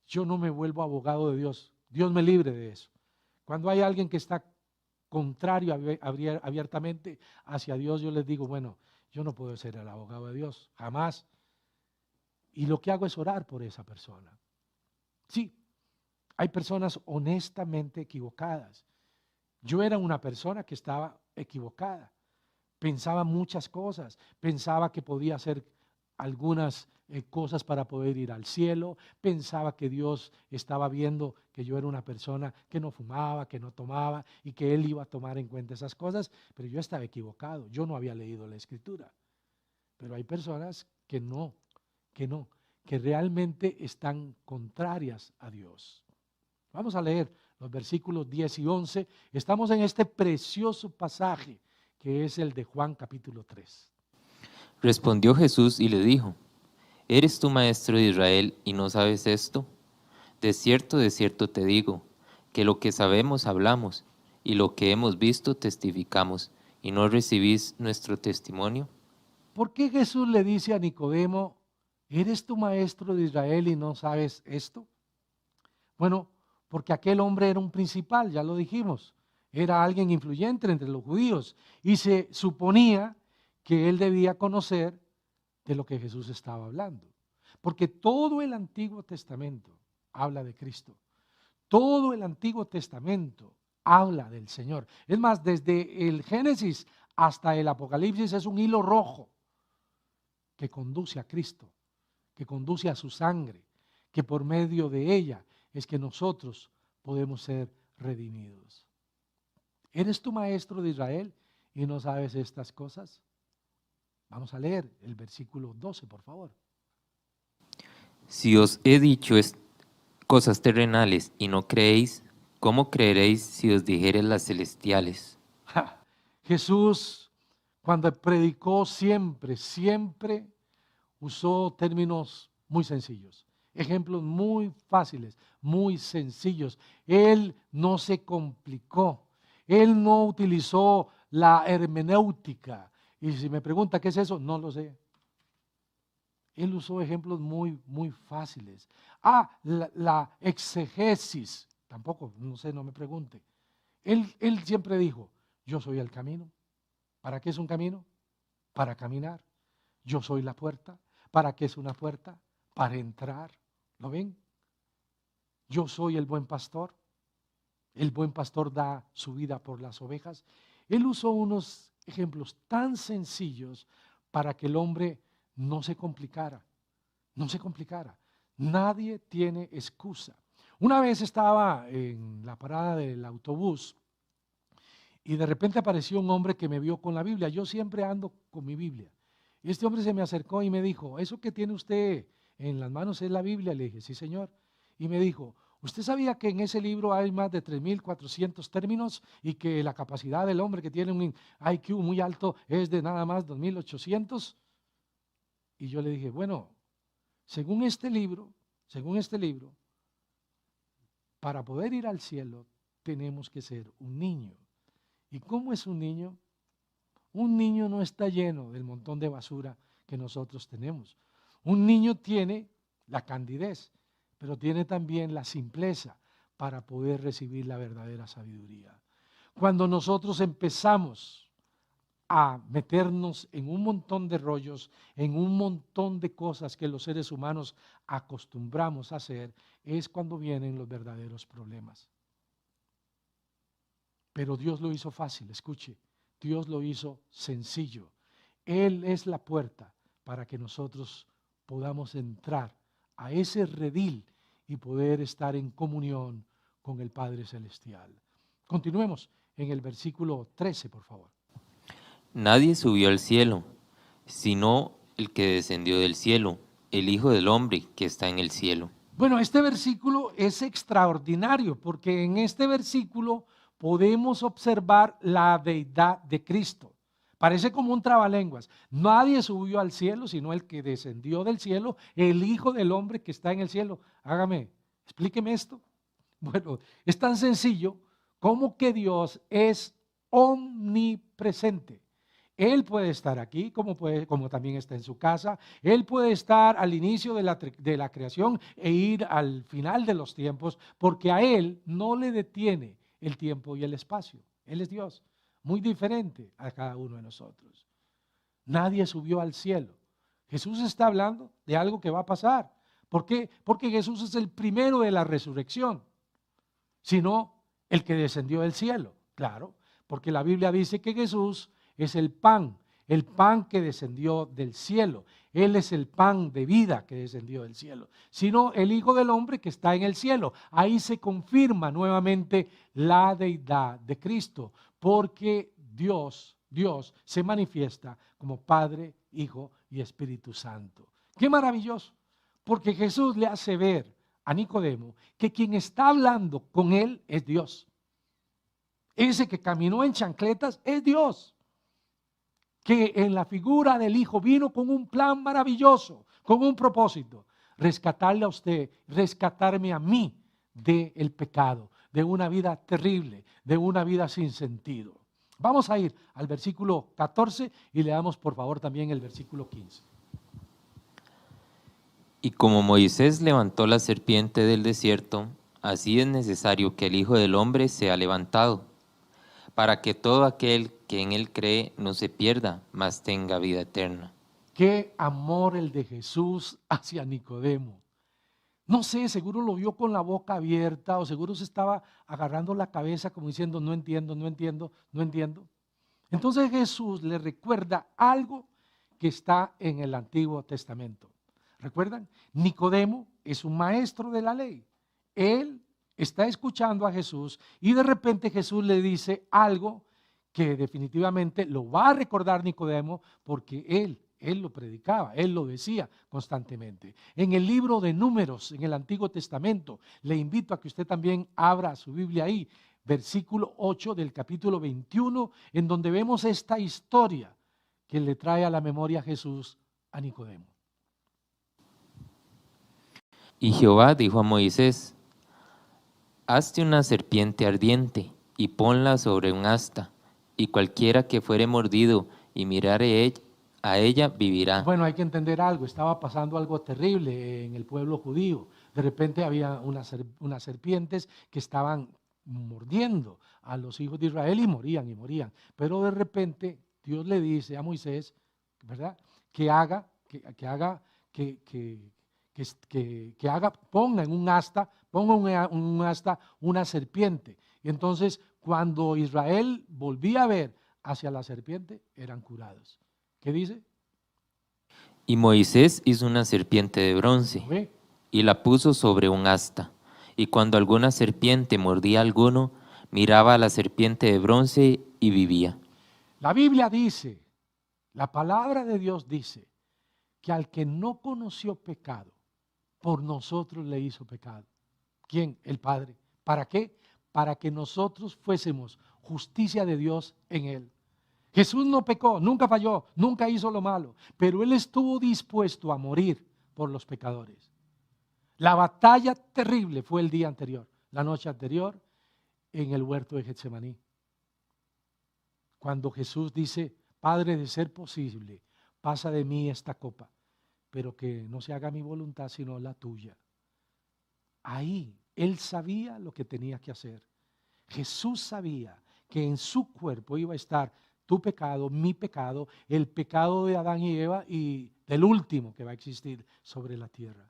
yo no me vuelvo abogado de Dios. Dios me libre de eso. Cuando hay alguien que está contrario abiertamente hacia Dios, yo les digo, bueno, yo no puedo ser el abogado de Dios, jamás. Y lo que hago es orar por esa persona. Sí, hay personas honestamente equivocadas. Yo era una persona que estaba equivocada. Pensaba muchas cosas, pensaba que podía hacer algunas cosas para poder ir al cielo, pensaba que Dios estaba viendo que yo era una persona que no fumaba, que no tomaba y que Él iba a tomar en cuenta esas cosas, pero yo estaba equivocado, yo no había leído la Escritura. Pero hay personas que que realmente están contrarias a Dios. Vamos a leer los versículos 10 y 11, estamos en este precioso pasaje que es el de Juan capítulo 3. Respondió Jesús y le dijo, ¿eres tú maestro de Israel y no sabes esto? De cierto te digo, que lo que sabemos hablamos, y lo que hemos visto testificamos, y no recibís nuestro testimonio. ¿Por qué Jesús le dice a Nicodemo ¿Eres tu maestro de Israel y no sabes esto? Bueno, porque aquel hombre era un principal, ya lo dijimos. Era alguien influyente entre los judíos y se suponía que él debía conocer de lo que Jesús estaba hablando. Porque todo el Antiguo Testamento habla de Cristo. Todo el Antiguo Testamento habla del Señor. Es más, desde el Génesis hasta el Apocalipsis es un hilo rojo que conduce a Cristo, que conduce a su sangre, que por medio de ella es que nosotros podemos ser redimidos. ¿Eres tu maestro de Israel y no sabes estas cosas? Vamos a leer el versículo 12, por favor. Si os he dicho cosas terrenales y no creéis, ¿cómo creeréis si os dijere las celestiales? Jesús, cuando predicó, siempre usó términos muy sencillos, ejemplos muy fáciles, muy sencillos. Él no se complicó, él no utilizó la hermenéutica. Y si me pregunta qué es eso, no lo sé. Él usó ejemplos muy fáciles. La exegesis, tampoco, no sé, no me pregunte. Él siempre dijo, yo soy el camino. ¿Para qué es un camino? Para caminar. Yo soy la puerta. ¿Para qué es una puerta? Para entrar. ¿Lo ven? Yo soy el buen pastor. El buen pastor da su vida por las ovejas. Él usó unos ejemplos tan sencillos para que el hombre no se complicara. No se complicara. Nadie tiene excusa. Una vez estaba en la parada del autobús y de repente apareció un hombre que me vio con la Biblia. Yo siempre ando con mi Biblia. Y este hombre se me acercó y me dijo, ¿eso que tiene usted en las manos es la Biblia? Le dije, sí, señor. Y me dijo, ¿usted sabía que en ese libro hay más de 3.400 términos y que la capacidad del hombre que tiene un IQ muy alto es de nada más 2.800? Y yo le dije, bueno, según este libro, para poder ir al cielo tenemos que ser un niño. ¿Y cómo es un niño? Un niño no está lleno del montón de basura que nosotros tenemos. Un niño tiene la candidez, pero tiene también la simpleza para poder recibir la verdadera sabiduría. Cuando nosotros empezamos a meternos en un montón de rollos, en un montón de cosas que los seres humanos acostumbramos a hacer, es cuando vienen los verdaderos problemas. Pero Dios lo hizo fácil, escuche, Dios lo hizo sencillo. Él es la puerta para que nosotros podamos entrar a ese redil y poder estar en comunión con el Padre Celestial. Continuemos en el versículo 13, por favor. Nadie subió al cielo, sino el que descendió del cielo, el Hijo del Hombre que está en el cielo. Bueno, este versículo es extraordinario porque en este versículo podemos observar la deidad de Cristo. Parece como un trabalenguas. Nadie subió al cielo, sino el que descendió del cielo, el Hijo del Hombre que está en el cielo. Explíqueme esto. Bueno, es tan sencillo como que Dios es omnipresente. Él puede estar aquí como también está en su casa. Él puede estar al inicio de la creación e ir al final de los tiempos, porque a Él no le detiene el tiempo y el espacio. Él es Dios, muy diferente a cada uno de nosotros. Nadie subió al cielo. Jesús está hablando de algo que va a pasar. ¿Por qué? Porque Jesús es el primero de la resurrección, sino el que descendió del cielo. Claro, porque la Biblia dice que Jesús es el pan que descendió del cielo. Él es el pan de vida que descendió del cielo, sino el Hijo del Hombre que está en el cielo. Ahí se confirma nuevamente la deidad de Cristo, porque Dios se manifiesta como Padre, Hijo y Espíritu Santo. ¡Qué maravilloso! Porque Jesús le hace ver a Nicodemo que quien está hablando con él es Dios. Ese que caminó en chancletas es Dios, que en la figura del Hijo vino con un plan maravilloso, con un propósito: rescatarle a usted, rescatarme a mí del pecado, de una vida terrible, de una vida sin sentido. Vamos a ir al versículo 14 y leamos por favor también el versículo 15. Y como Moisés levantó la serpiente del desierto, así es necesario que el Hijo del Hombre sea levantado, para que todo aquel que en él cree no se pierda, mas tenga vida eterna. Qué amor el de Jesús hacia Nicodemo. No sé, seguro lo vio con la boca abierta o seguro se estaba agarrando la cabeza como diciendo, no entiendo, no entiendo, no entiendo. Entonces Jesús le recuerda algo que está en el Antiguo Testamento. ¿Recuerdan? Nicodemo es un maestro de la ley. Él está escuchando a Jesús y de repente Jesús le dice algo que definitivamente lo va a recordar Nicodemo porque él lo predicaba, él lo decía constantemente. En el libro de Números, en el Antiguo Testamento, le invito a que usted también abra su Biblia ahí, versículo 8 del capítulo 21, en donde vemos esta historia que le trae a la memoria Jesús a Nicodemo. Y Jehová dijo a Moisés: hazte una serpiente ardiente y ponla sobre un asta, y cualquiera que fuere mordido y mirare a ella vivirá. Bueno, hay que entender algo, estaba pasando algo terrible en el pueblo judío. De repente había unas serpientes que estaban mordiendo a los hijos de Israel y morían. Pero de repente Dios le dice a Moisés, ¿verdad? Ponga en un asta una serpiente. Y entonces cuando Israel volvía a ver hacia la serpiente, eran curados. ¿Qué dice? Y Moisés hizo una serpiente de bronce ¿Ve? y la puso sobre un asta. Y cuando alguna serpiente mordía a alguno, miraba a la serpiente de bronce y vivía. La Biblia dice, la palabra de Dios dice, que al que no conoció pecado, por nosotros le hizo pecado. ¿Quién? El Padre. ¿Para qué? Para que nosotros fuésemos justicia de Dios en Él. Jesús no pecó, nunca falló, nunca hizo lo malo, pero Él estuvo dispuesto a morir por los pecadores. La batalla terrible fue el día anterior, la noche anterior, en el huerto de Getsemaní. Cuando Jesús dice, Padre, de ser posible, pasa de mí esta copa, pero que no se haga mi voluntad sino la tuya. Ahí Él sabía lo que tenía que hacer. Jesús sabía que en su cuerpo iba a estar tu pecado, mi pecado, el pecado de Adán y Eva y del último que va a existir sobre la tierra.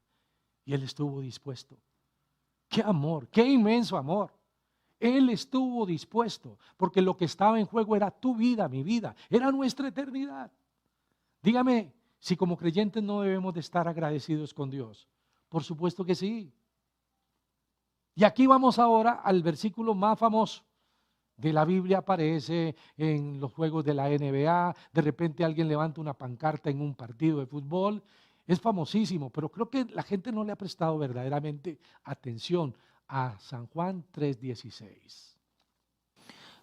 Y Él estuvo dispuesto. ¡Qué amor! ¡Qué inmenso amor! Él estuvo dispuesto porque lo que estaba en juego era tu vida, mi vida, era nuestra eternidad. Dígame, si como creyentes no debemos de estar agradecidos con Dios. Por supuesto que sí. Y aquí vamos ahora al versículo más famoso de la Biblia, aparece en los juegos de la NBA, de repente alguien levanta una pancarta en un partido de fútbol, es famosísimo, pero creo que la gente no le ha prestado verdaderamente atención a San Juan 3:16.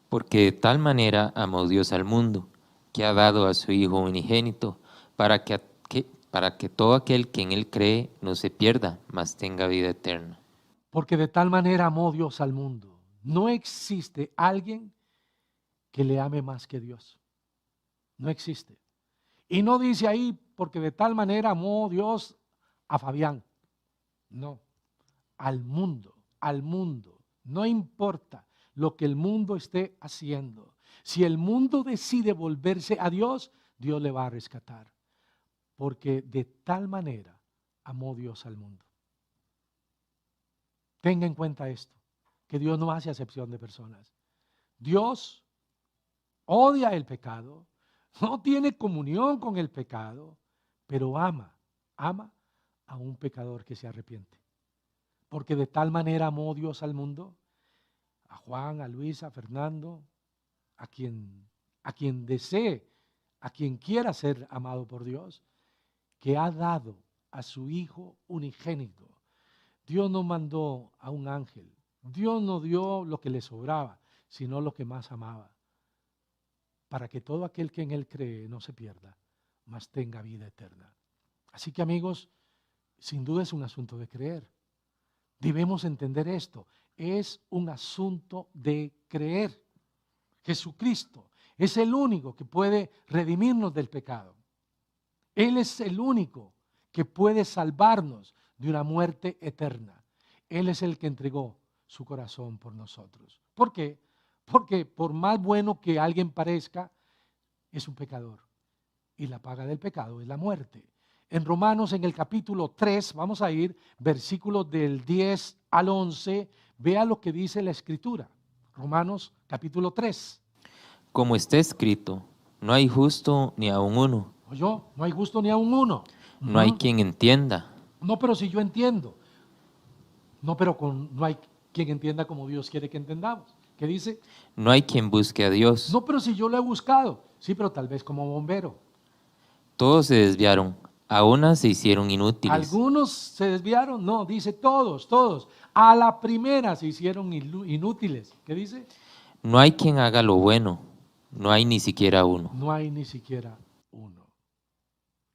Porque de tal manera amó Dios al mundo, que ha dado a su Hijo unigénito, para que todo aquel que en Él cree no se pierda, mas tenga vida eterna. Porque de tal manera amó Dios al mundo. No existe alguien que le ame más que Dios. No existe. Y no dice ahí, porque de tal manera amó Dios a Fabián. No, al mundo. No importa lo que el mundo esté haciendo. Si el mundo decide volverse a Dios, Dios le va a rescatar. Porque de tal manera amó Dios al mundo. Tenga en cuenta esto, que Dios no hace acepción de personas. Dios odia el pecado, no tiene comunión con el pecado, pero ama a un pecador que se arrepiente. Porque de tal manera amó Dios al mundo, a Juan, a Luis, a Fernando, a quien desee, a quien quiera ser amado por Dios, que ha dado a su Hijo unigénito. Dios no mandó a un ángel, Dios no dio lo que le sobraba, sino lo que más amaba, para que todo aquel que en Él cree no se pierda, mas tenga vida eterna. Así que amigos, sin duda es un asunto de creer. Debemos entender esto, es un asunto de creer. Jesucristo es el único que puede redimirnos del pecado. Él es el único que puede salvarnos de una muerte eterna. Él es el que entregó su corazón por nosotros. ¿Por qué? Porque por más bueno que alguien parezca, es un pecador. Y la paga del pecado es la muerte. En Romanos, en el capítulo 3, vamos a ir, versículos del 10 al 11, vea lo que dice la Escritura. Romanos, capítulo 3. Como está escrito, no hay justo ni aun uno. ¿Oyó? No hay justo ni aun uno. No hay quien entienda. No, pero si yo entiendo. No, pero no hay quien entienda como Dios quiere que entendamos. ¿Qué dice? No hay quien busque a Dios. No, pero si yo lo he buscado. Sí, pero tal vez como bombero. Todos se desviaron, a unas se hicieron inútiles. Algunos se desviaron. No, dice todos. A la primera se hicieron inútiles. ¿Qué dice? No hay quien haga lo bueno, no hay ni siquiera uno. No hay ni siquiera uno.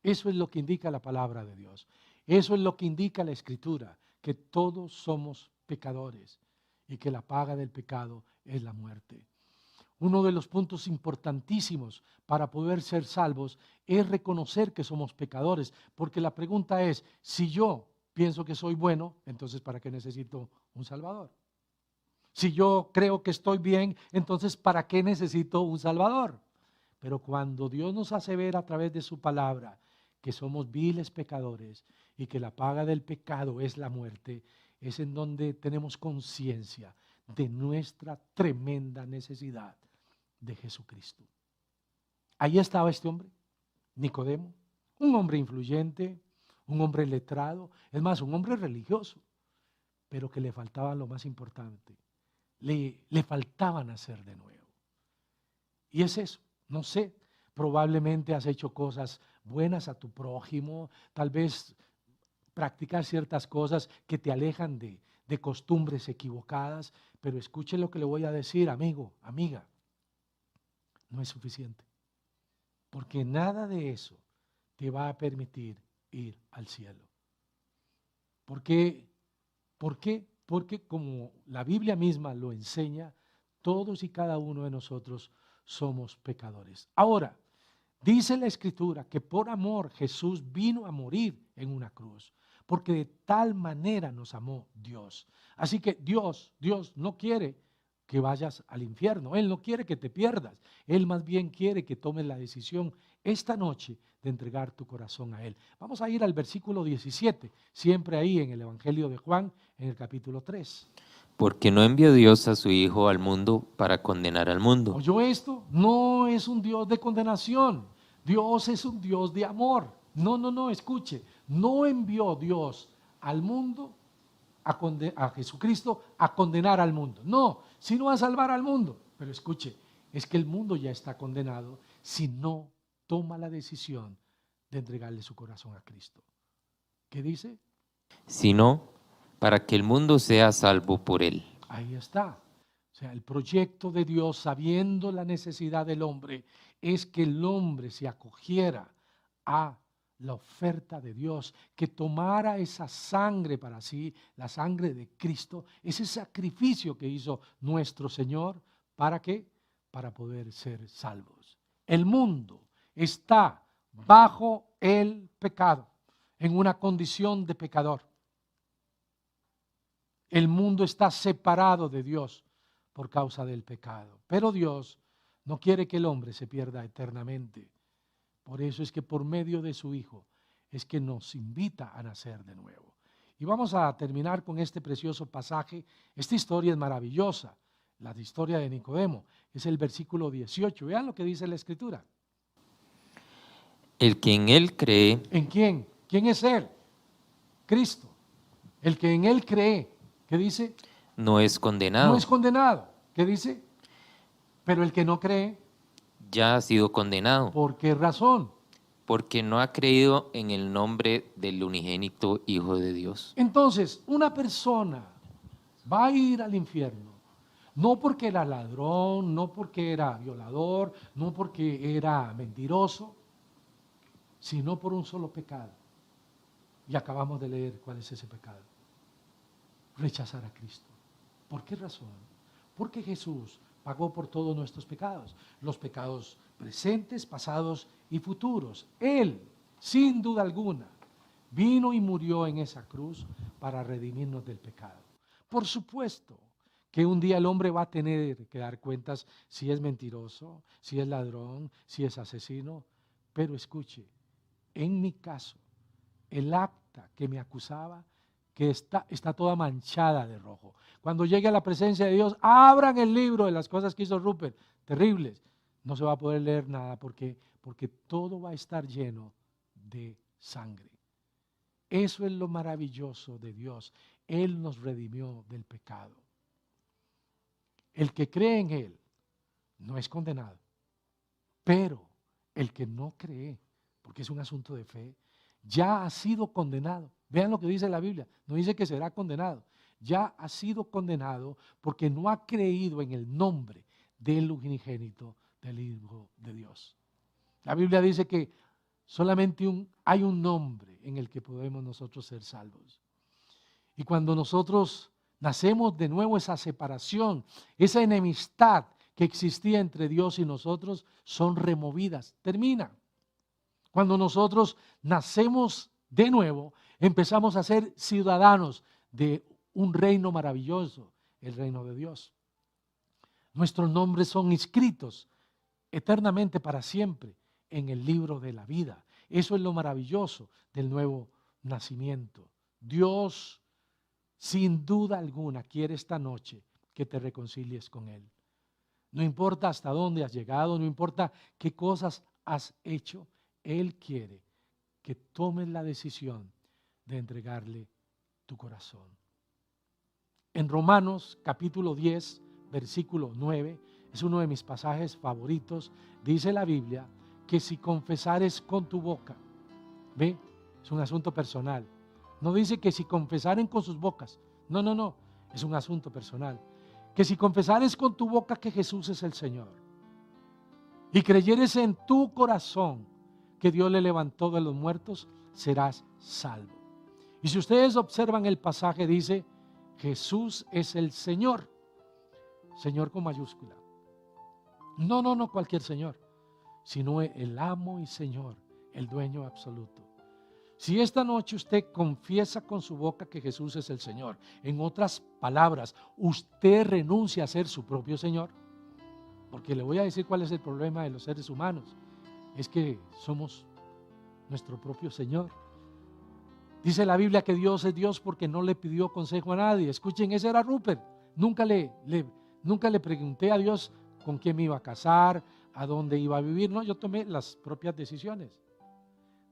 Eso es lo que indica la palabra de Dios. Eso es lo que indica la Escritura, que todos somos pecadores y que la paga del pecado es la muerte. Uno de los puntos importantísimos para poder ser salvos es reconocer que somos pecadores, porque la pregunta es, si yo pienso que soy bueno, entonces ¿para qué necesito un Salvador? Si yo creo que estoy bien, entonces ¿para qué necesito un Salvador? Pero cuando Dios nos hace ver a través de su palabra que somos viles pecadores y que la paga del pecado es la muerte, es en donde tenemos conciencia de nuestra tremenda necesidad de Jesucristo. Ahí estaba este hombre, Nicodemo, un hombre influyente, un hombre letrado, es más, un hombre religioso, pero que le faltaba lo más importante, le faltaba nacer de nuevo. Y es eso, no sé, probablemente has hecho cosas buenas a tu prójimo, tal vez practicar ciertas cosas que te alejan de costumbres equivocadas, pero escuche lo que le voy a decir, amigo, amiga, no es suficiente, porque nada de eso te va a permitir ir al cielo. ¿Por qué? Porque como la Biblia misma lo enseña, todos y cada uno de nosotros somos pecadores. Ahora, dice la Escritura que por amor Jesús vino a morir en una cruz, porque de tal manera nos amó Dios. Así que Dios no quiere que vayas al infierno, Él no quiere que te pierdas, Él más bien quiere que tomes la decisión esta noche de entregar tu corazón a Él. Vamos a ir al versículo 17, siempre ahí en el Evangelio de Juan, en el capítulo 3. Porque no envió Dios a su Hijo al mundo para condenar al mundo. ¿Oyó esto? No es un Dios de condenación, Dios es un Dios de amor. No, escuche, no envió Dios al mundo a Jesucristo a condenar al mundo, no, sino a salvar al mundo. Pero escuche, es que el mundo ya está condenado si no toma la decisión de entregarle su corazón a Cristo. ¿Qué dice? Sino para que el mundo sea salvo por él. Ahí está. O sea, el proyecto de Dios, sabiendo la necesidad del hombre, es que el hombre se acogiera a la oferta de Dios, que tomara esa sangre para sí, la sangre de Cristo, ese sacrificio que hizo nuestro Señor. ¿Para qué? Para poder ser salvos. El mundo está bajo el pecado, en una condición de pecador. El mundo está separado de Dios por causa del pecado. Pero Dios no quiere que el hombre se pierda eternamente. Por eso es que por medio de su Hijo es que nos invita a nacer de nuevo. Y vamos a terminar con este precioso pasaje. Esta historia es maravillosa, la historia de Nicodemo. Es el versículo 18. Vean lo que dice la Escritura. El que en él cree. ¿En quién? ¿Quién es él? Cristo. El que en él cree, ¿qué dice? No es condenado. No es condenado. ¿Qué dice? Pero el que no cree. Ya ha sido condenado. ¿Por qué razón? Porque no ha creído en el nombre del unigénito Hijo de Dios. Entonces, una persona va a ir al infierno, no porque era ladrón, no porque era violador, no porque era mentiroso, sino por un solo pecado. Y acabamos de leer cuál es ese pecado. Rechazar a Cristo. ¿Por qué razón? Porque Jesús pagó por todos nuestros pecados, los pecados presentes, pasados y futuros. Él, sin duda alguna, Vino y murió en esa cruz para redimirnos del pecado. Por supuesto que un día el hombre va a tener que dar cuentas si es mentiroso, si es ladrón, si es asesino. Pero escuche, en mi caso, el acta que me acusaba, que está toda manchada de rojo. Cuando llegue a la presencia de Dios, abran el libro de las cosas que hizo Rupert, terribles. No se va a poder leer nada porque todo va a estar lleno de sangre. Eso es lo maravilloso de Dios. Él nos redimió del pecado. El que cree en Él no es condenado, pero el que no cree, porque es un asunto de fe, ya ha sido condenado. Vean lo que dice la Biblia, no dice que será condenado, ya ha sido condenado porque no ha creído en el nombre del unigénito del Hijo de Dios. La Biblia dice que solamente hay un nombre en el que podemos nosotros ser salvos. Y cuando nosotros nacemos de nuevo, esa separación, esa enemistad que existía entre Dios y nosotros son removidas, termina. Cuando nosotros nacemos de nuevo, empezamos a ser ciudadanos de un reino maravilloso, el reino de Dios. Nuestros nombres son inscritos eternamente para siempre en el libro de la vida. Eso es lo maravilloso del nuevo nacimiento. Dios, sin duda alguna, quiere esta noche que te reconcilies con Él. No importa hasta dónde has llegado, no importa qué cosas has hecho, Él quiere que tomes la decisión de entregarle tu corazón. En Romanos capítulo 10, versículo 9, es uno de mis pasajes favoritos. Dice la Biblia que si confesares con tu boca, ¿ve? Es un asunto personal. No dice que si confesaren con sus bocas. No, es un asunto personal. Que si confesares con tu boca que Jesús es el Señor y creyeres en tu corazón que Dios le levantó de los muertos, serás salvo. Y si ustedes observan el pasaje, dice, Jesús es el Señor. Señor con mayúscula. No cualquier Señor, sino el amo y Señor, el dueño absoluto. Si esta noche usted confiesa con su boca que Jesús es el Señor, en otras palabras, usted renuncia a ser su propio Señor, porque le voy a decir cuál es el problema de los seres humanos, es que somos nuestro propio Señor. Dice la Biblia que Dios es Dios porque no le pidió consejo a nadie. Escuchen, ese era Rupert. Nunca le pregunté a Dios con quién me iba a casar, a dónde iba a vivir. No, yo tomé las propias decisiones.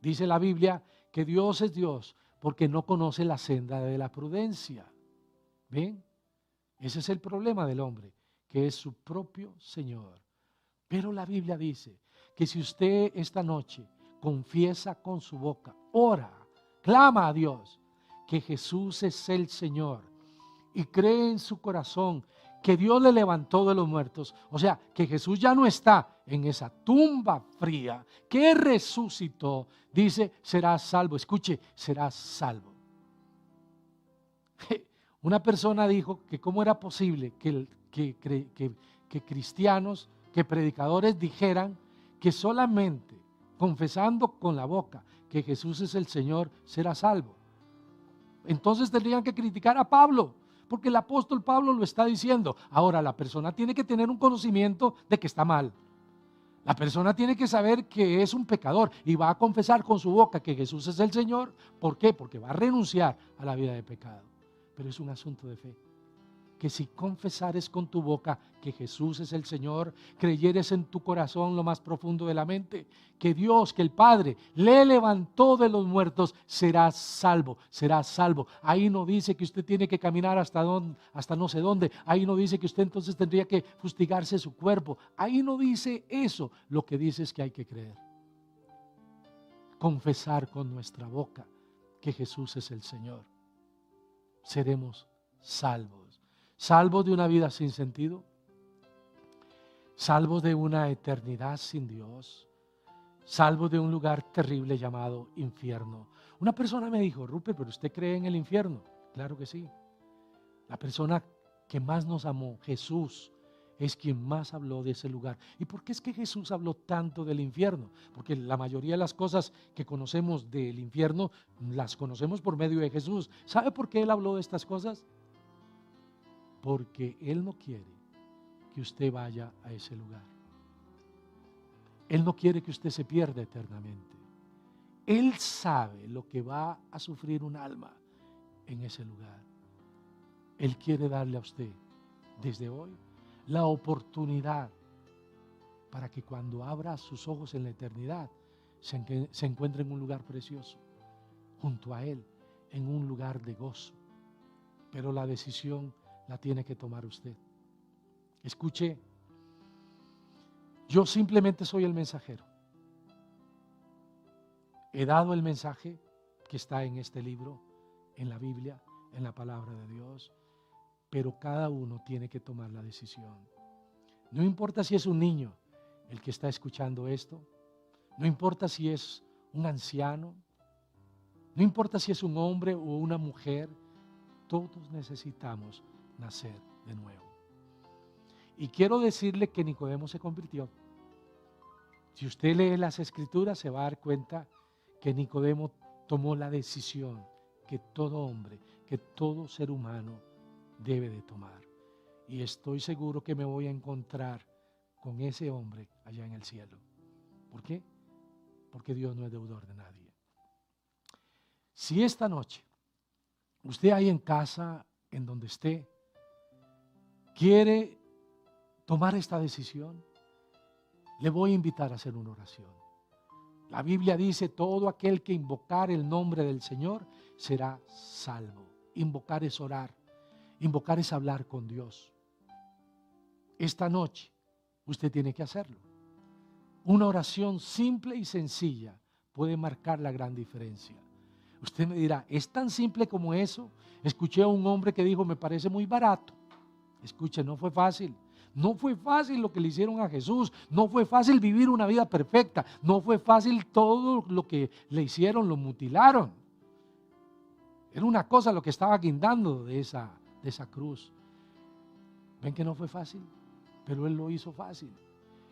Dice la Biblia que Dios es Dios porque no conoce la senda de la prudencia. ¿Ven? Ese es el problema del hombre, que es su propio Señor. Pero la Biblia dice que si usted esta noche confiesa con su boca, ora, clama a Dios que Jesús es el Señor y cree en su corazón que Dios le levantó de los muertos, o sea, que Jesús ya no está en esa tumba fría, que resucitó, dice, serás salvo. Escuche, serás salvo. Una persona dijo que cómo era posible que cristianos, que predicadores dijeran que solamente confesando con la boca que Jesús es el Señor, será salvo. Entonces tendrían que criticar a Pablo, porque el apóstol Pablo lo está diciendo. Ahora, la persona tiene que tener un conocimiento de que está mal. La persona tiene que saber que es un pecador y va a confesar con su boca que Jesús es el Señor. ¿Por qué? Porque va a renunciar a la vida de pecado. Pero es un asunto de fe. Que si confesares con tu boca que Jesús es el Señor, creyeres en tu corazón lo más profundo de la mente, que Dios, que el Padre le levantó de los muertos, serás salvo, serás salvo. Ahí no dice que usted tiene que caminar hasta no sé dónde. Ahí no dice que usted entonces tendría que fustigarse su cuerpo. Ahí no dice eso. Lo que dice es que hay que creer. Confesar con nuestra boca que Jesús es el Señor. Seremos salvos. Salvos de una vida sin sentido, salvos de una eternidad sin Dios, salvos de un lugar terrible llamado infierno. Una persona me dijo, Rupert, ¿pero usted cree en el infierno? Claro que sí. La persona que más nos amó, Jesús, es quien más habló de ese lugar. ¿Y por qué es que Jesús habló tanto del infierno? Porque la mayoría de las cosas que conocemos del infierno las conocemos por medio de Jesús. ¿Sabe por qué Él habló de estas cosas? Porque Él no quiere que usted vaya a ese lugar. Él no quiere que usted se pierda eternamente. Él sabe lo que va a sufrir un alma en ese lugar. Él quiere darle a usted, desde hoy, la oportunidad para que cuando abra sus ojos en la eternidad, se encuentre en un lugar precioso, junto a Él, en un lugar de gozo. Pero la decisión la tiene que tomar usted. Escuche, yo simplemente soy el mensajero. He dado el mensaje que está en este libro, en la Biblia, en la palabra de Dios, pero cada uno tiene que tomar la decisión. No importa si es un niño el que está escuchando esto, no importa si es un anciano, no importa si es un hombre o una mujer, todos necesitamos nacer de nuevo. Y quiero decirle que Nicodemo se convirtió. Si usted lee las Escrituras se va a dar cuenta que Nicodemo tomó la decisión que todo hombre, que todo ser humano debe de tomar. Y estoy seguro que me voy a encontrar con ese hombre allá en el cielo. ¿Por qué? Porque Dios no es deudor de nadie. Si esta noche usted ahí en casa, en donde esté, quiere tomar esta decisión, le voy a invitar a hacer una oración. La Biblia dice, todo aquel que invocar el nombre del Señor será salvo. Invocar es orar. Invocar es hablar con Dios. Esta noche usted tiene que hacerlo. Una oración simple y sencilla puede marcar la gran diferencia. Usted me dirá, ¿es tan simple como eso? Escuché a un hombre que dijo, me parece muy barato. Escuche, no fue fácil. No fue fácil lo que le hicieron a Jesús. No fue fácil vivir una vida perfecta. No fue fácil todo lo que le hicieron, lo mutilaron. Era una cosa lo que estaba guindando de esa cruz. ¿Ven que no fue fácil? Pero Él lo hizo fácil.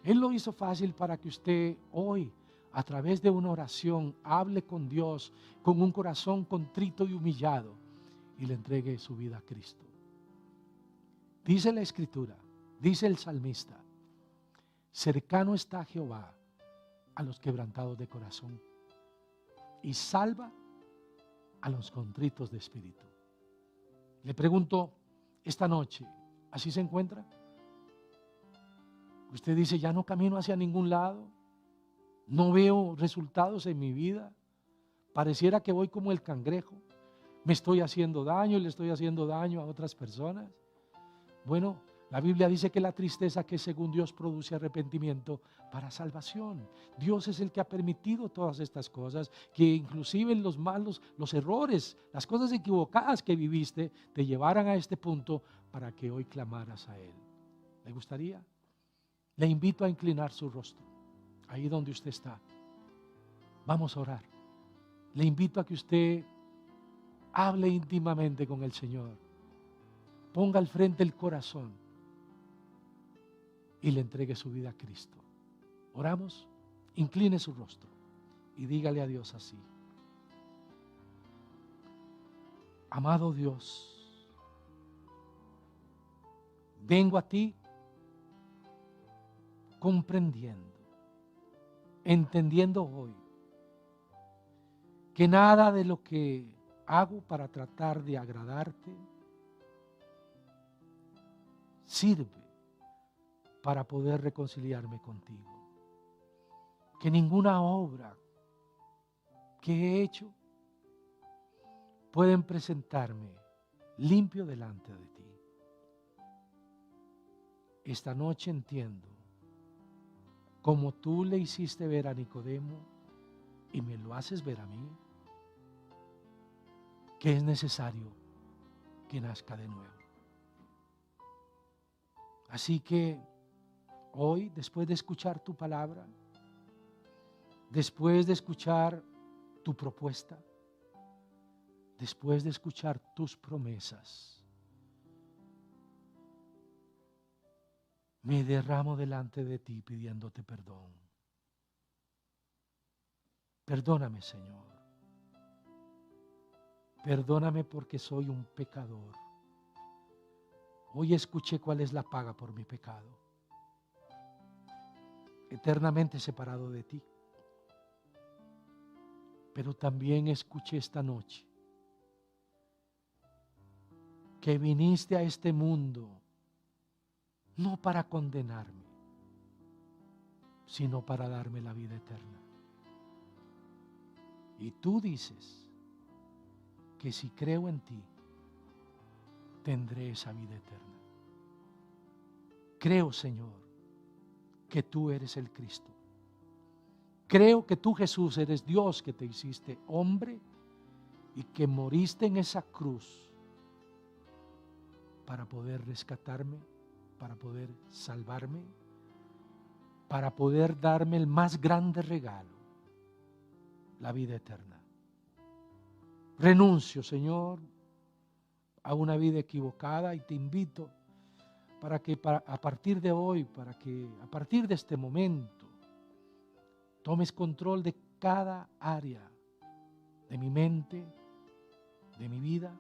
Él lo hizo fácil para que usted hoy, a través de una oración, hable con Dios con un corazón contrito y humillado y le entregue su vida a Cristo. Dice la Escritura, dice el salmista, cercano está Jehová a los quebrantados de corazón y salva a los contritos de espíritu. Le pregunto esta noche, ¿así se encuentra? Usted dice, ya no camino hacia ningún lado, no veo resultados en mi vida, pareciera que voy como el cangrejo, me estoy haciendo daño y le estoy haciendo daño a otras personas. Bueno, la Biblia dice que la tristeza que según Dios produce arrepentimiento para salvación. Dios es el que ha permitido todas estas cosas, que inclusive los malos, los errores, las cosas equivocadas que viviste te llevaran a este punto para que hoy clamaras a Él. ¿Le gustaría? Le invito a inclinar su rostro, ahí donde usted está. Vamos a orar. Le invito a que usted hable íntimamente con el Señor. Ponga al frente el corazón y le entregue su vida a Cristo. Oramos, incline su rostro y dígale a Dios así: amado Dios, vengo a ti comprendiendo, entendiendo hoy que nada de lo que hago para tratar de agradarte sirve para poder reconciliarme contigo. Que ninguna obra que he hecho pueden presentarme limpio delante de ti. Esta noche entiendo, como tú le hiciste ver a Nicodemo y me lo haces ver a mí, que es necesario que nazca de nuevo. Así que hoy, después de escuchar tu palabra, después de escuchar tu propuesta, después de escuchar tus promesas, me derramo delante de ti pidiéndote perdón. Perdóname, Señor. Perdóname porque soy un pecador. Hoy escuché cuál es la paga por mi pecado. Eternamente separado de ti. Pero también escuché esta noche que viniste a este mundo no para condenarme, sino para darme la vida eterna. Y tú dices que si creo en ti, tendré esa vida eterna. Creo, Señor, que tú eres el Cristo. Creo que tú, Jesús, eres Dios, que te hiciste hombre y que moriste en esa cruz para poder rescatarme, para poder salvarme, para poder darme el más grande regalo, la vida eterna. Renuncio, Señor, a una vida equivocada y te invito para que a partir de hoy, para que a partir de este momento, tomes control de cada área de mi mente, de mi vida,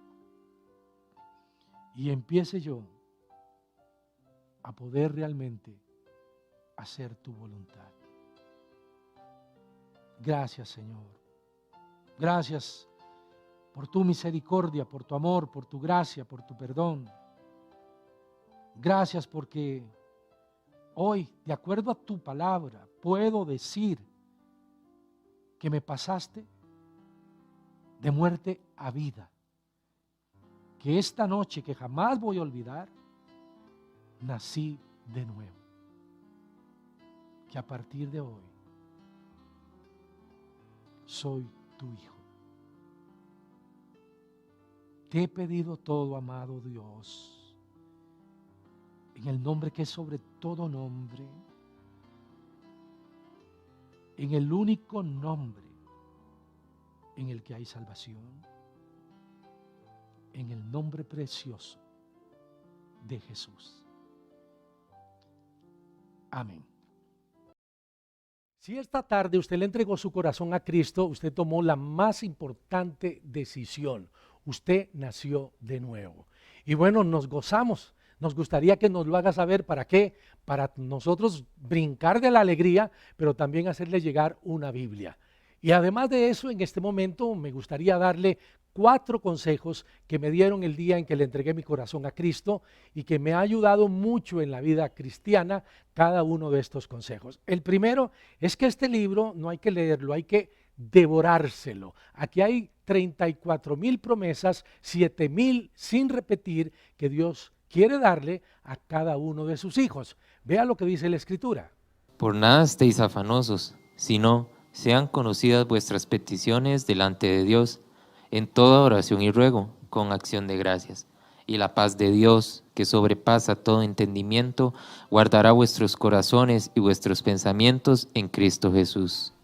y empiece yo a poder realmente hacer tu voluntad. Gracias, Señor. Gracias por tu misericordia, por tu amor, por tu gracia, por tu perdón. Gracias porque hoy, de acuerdo a tu palabra, puedo decir que me pasaste de muerte a vida. Que esta noche, que jamás voy a olvidar, nací de nuevo. Que a partir de hoy soy tu hijo. Te he pedido todo, amado Dios, en el nombre que es sobre todo nombre, en el único nombre en el que hay salvación, en el nombre precioso de Jesús. Amén. Si esta tarde usted le entregó su corazón a Cristo, usted tomó la más importante decisión. Usted nació de nuevo. Y bueno, nos gozamos. Nos gustaría que nos lo haga saber. ¿Para qué? Para nosotros brincar de la alegría, pero también hacerle llegar una Biblia. Y además de eso, en este momento me gustaría darle 4 consejos que me dieron el día en que le entregué mi corazón a Cristo y que me ha ayudado mucho en la vida cristiana cada uno de estos consejos. El primero es que este libro no hay que leerlo, hay que devorárselo. Aquí hay 34,000 promesas, 7,000 sin repetir, que Dios quiere darle a cada uno de sus hijos. Vea lo que dice la Escritura. Por nada estéis afanosos, sino sean conocidas vuestras peticiones delante de Dios, en toda oración y ruego, con acción de gracias. Y la paz de Dios, que sobrepasa todo entendimiento, guardará vuestros corazones y vuestros pensamientos en Cristo Jesús.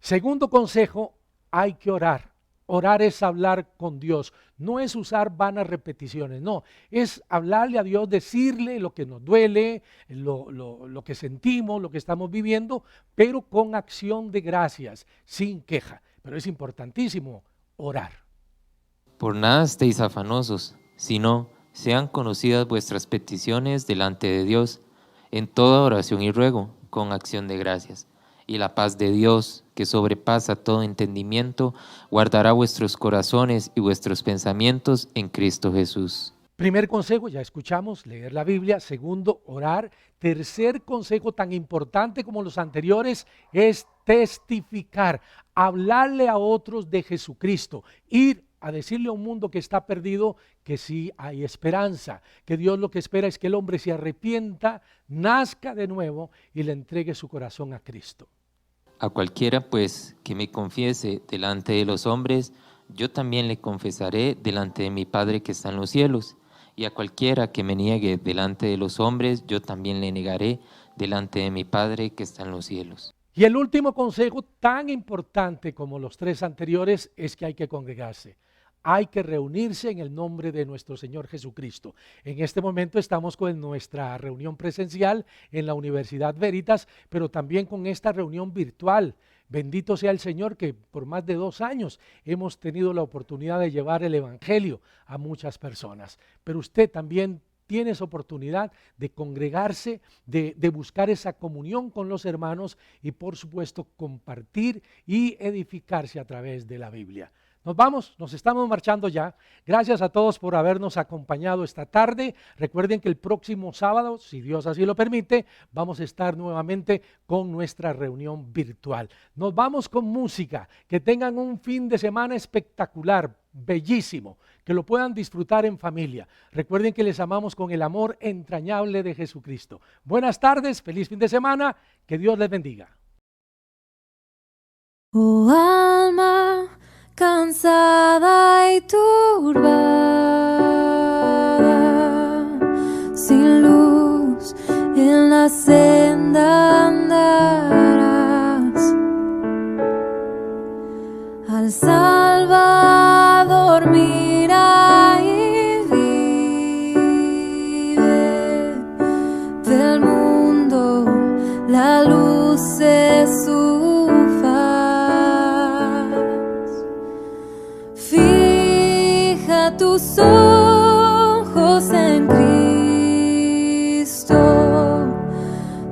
Segundo consejo, hay que orar. Orar es hablar con Dios, no es usar vanas repeticiones, no, es hablarle a Dios, decirle lo que nos duele, lo que sentimos, lo que estamos viviendo, pero con acción de gracias, sin queja. Pero es importantísimo orar. Por nada estéis afanosos, sino sean conocidas vuestras peticiones delante de Dios, en toda oración y ruego, con acción de gracias. Y la paz de Dios, que sobrepasa todo entendimiento, guardará vuestros corazones y vuestros pensamientos en Cristo Jesús. Primer consejo, ya escuchamos, leer la Biblia. Segundo, orar. Tercer consejo, tan importante como los anteriores, es testificar, hablarle a otros de Jesucristo, ir a decirle a un mundo que está perdido que sí hay esperanza, que Dios lo que espera es que el hombre se arrepienta, nazca de nuevo y le entregue su corazón a Cristo. A cualquiera, pues, que me confiese delante de los hombres, yo también le confesaré delante de mi Padre que está en los cielos. Y a cualquiera que me niegue delante de los hombres, yo también le negaré delante de mi Padre que está en los cielos. Y el último consejo, tan importante como los 3 anteriores, es que hay que congregarse. hay que reunirse en el nombre de nuestro Señor Jesucristo. En este momento estamos con nuestra reunión presencial en la Universidad Veritas, pero también con esta reunión virtual. Bendito sea el Señor que por más de 2 años hemos tenido la oportunidad de llevar el Evangelio a muchas personas. Pero usted también tiene esa oportunidad de congregarse, de buscar esa comunión con los hermanos y por supuesto compartir y edificarse a través de la Biblia. Nos vamos, nos estamos marchando ya. Gracias a todos por habernos acompañado esta tarde. Recuerden que el próximo sábado, si Dios así lo permite, vamos a estar nuevamente con nuestra reunión virtual. Nos vamos con música. Que tengan un fin de semana espectacular, bellísimo, que lo puedan disfrutar en familia. Recuerden que les amamos con el amor entrañable de Jesucristo. Buenas tardes, feliz fin de semana, que Dios les bendiga. Oh alma cansada y turbada, sin luz en la senda andarás. Al Salvador mira y vive, del mundo la luz es su faz. Fija tus ojos en Cristo,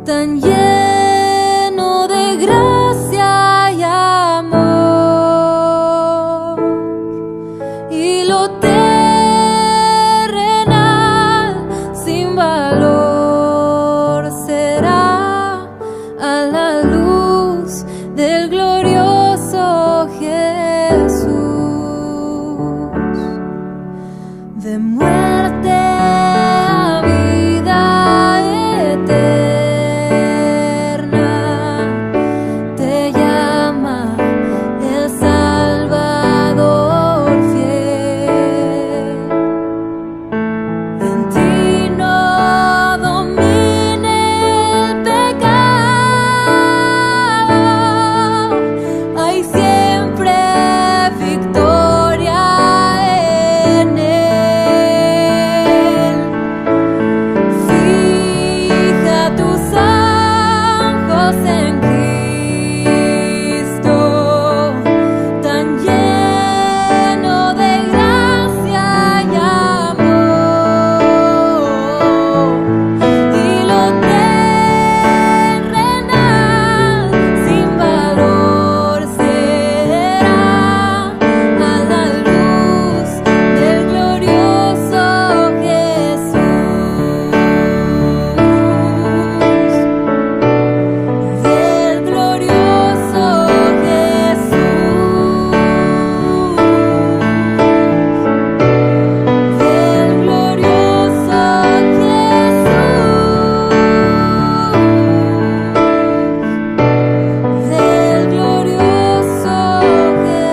tan lleno de gracia y amor, y lo terrenal sin valor será a la luz del glorioso Jesús. De muerte a vida eterna te llama el Salvador fiel. En ti no domine el pecado, hay siempre victoria en él. Fija tus ojos en Cristo, tan lleno de gracia y amor, y lo terrenal sin valor será a la luz del glorioso Jesús, del glorioso Jesús, del glorioso Jesús, del glorioso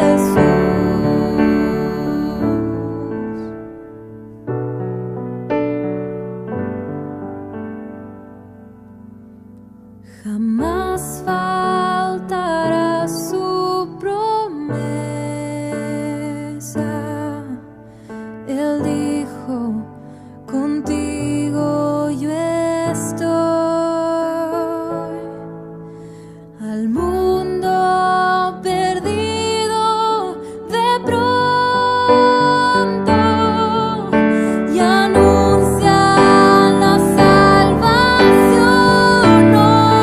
Jesús. Jamás faltará su promesa. Él dijo, contigo yo estoy. Al mundo perdido de pronto y anuncia la salvación hoy.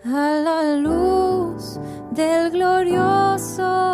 a la luz del glorioso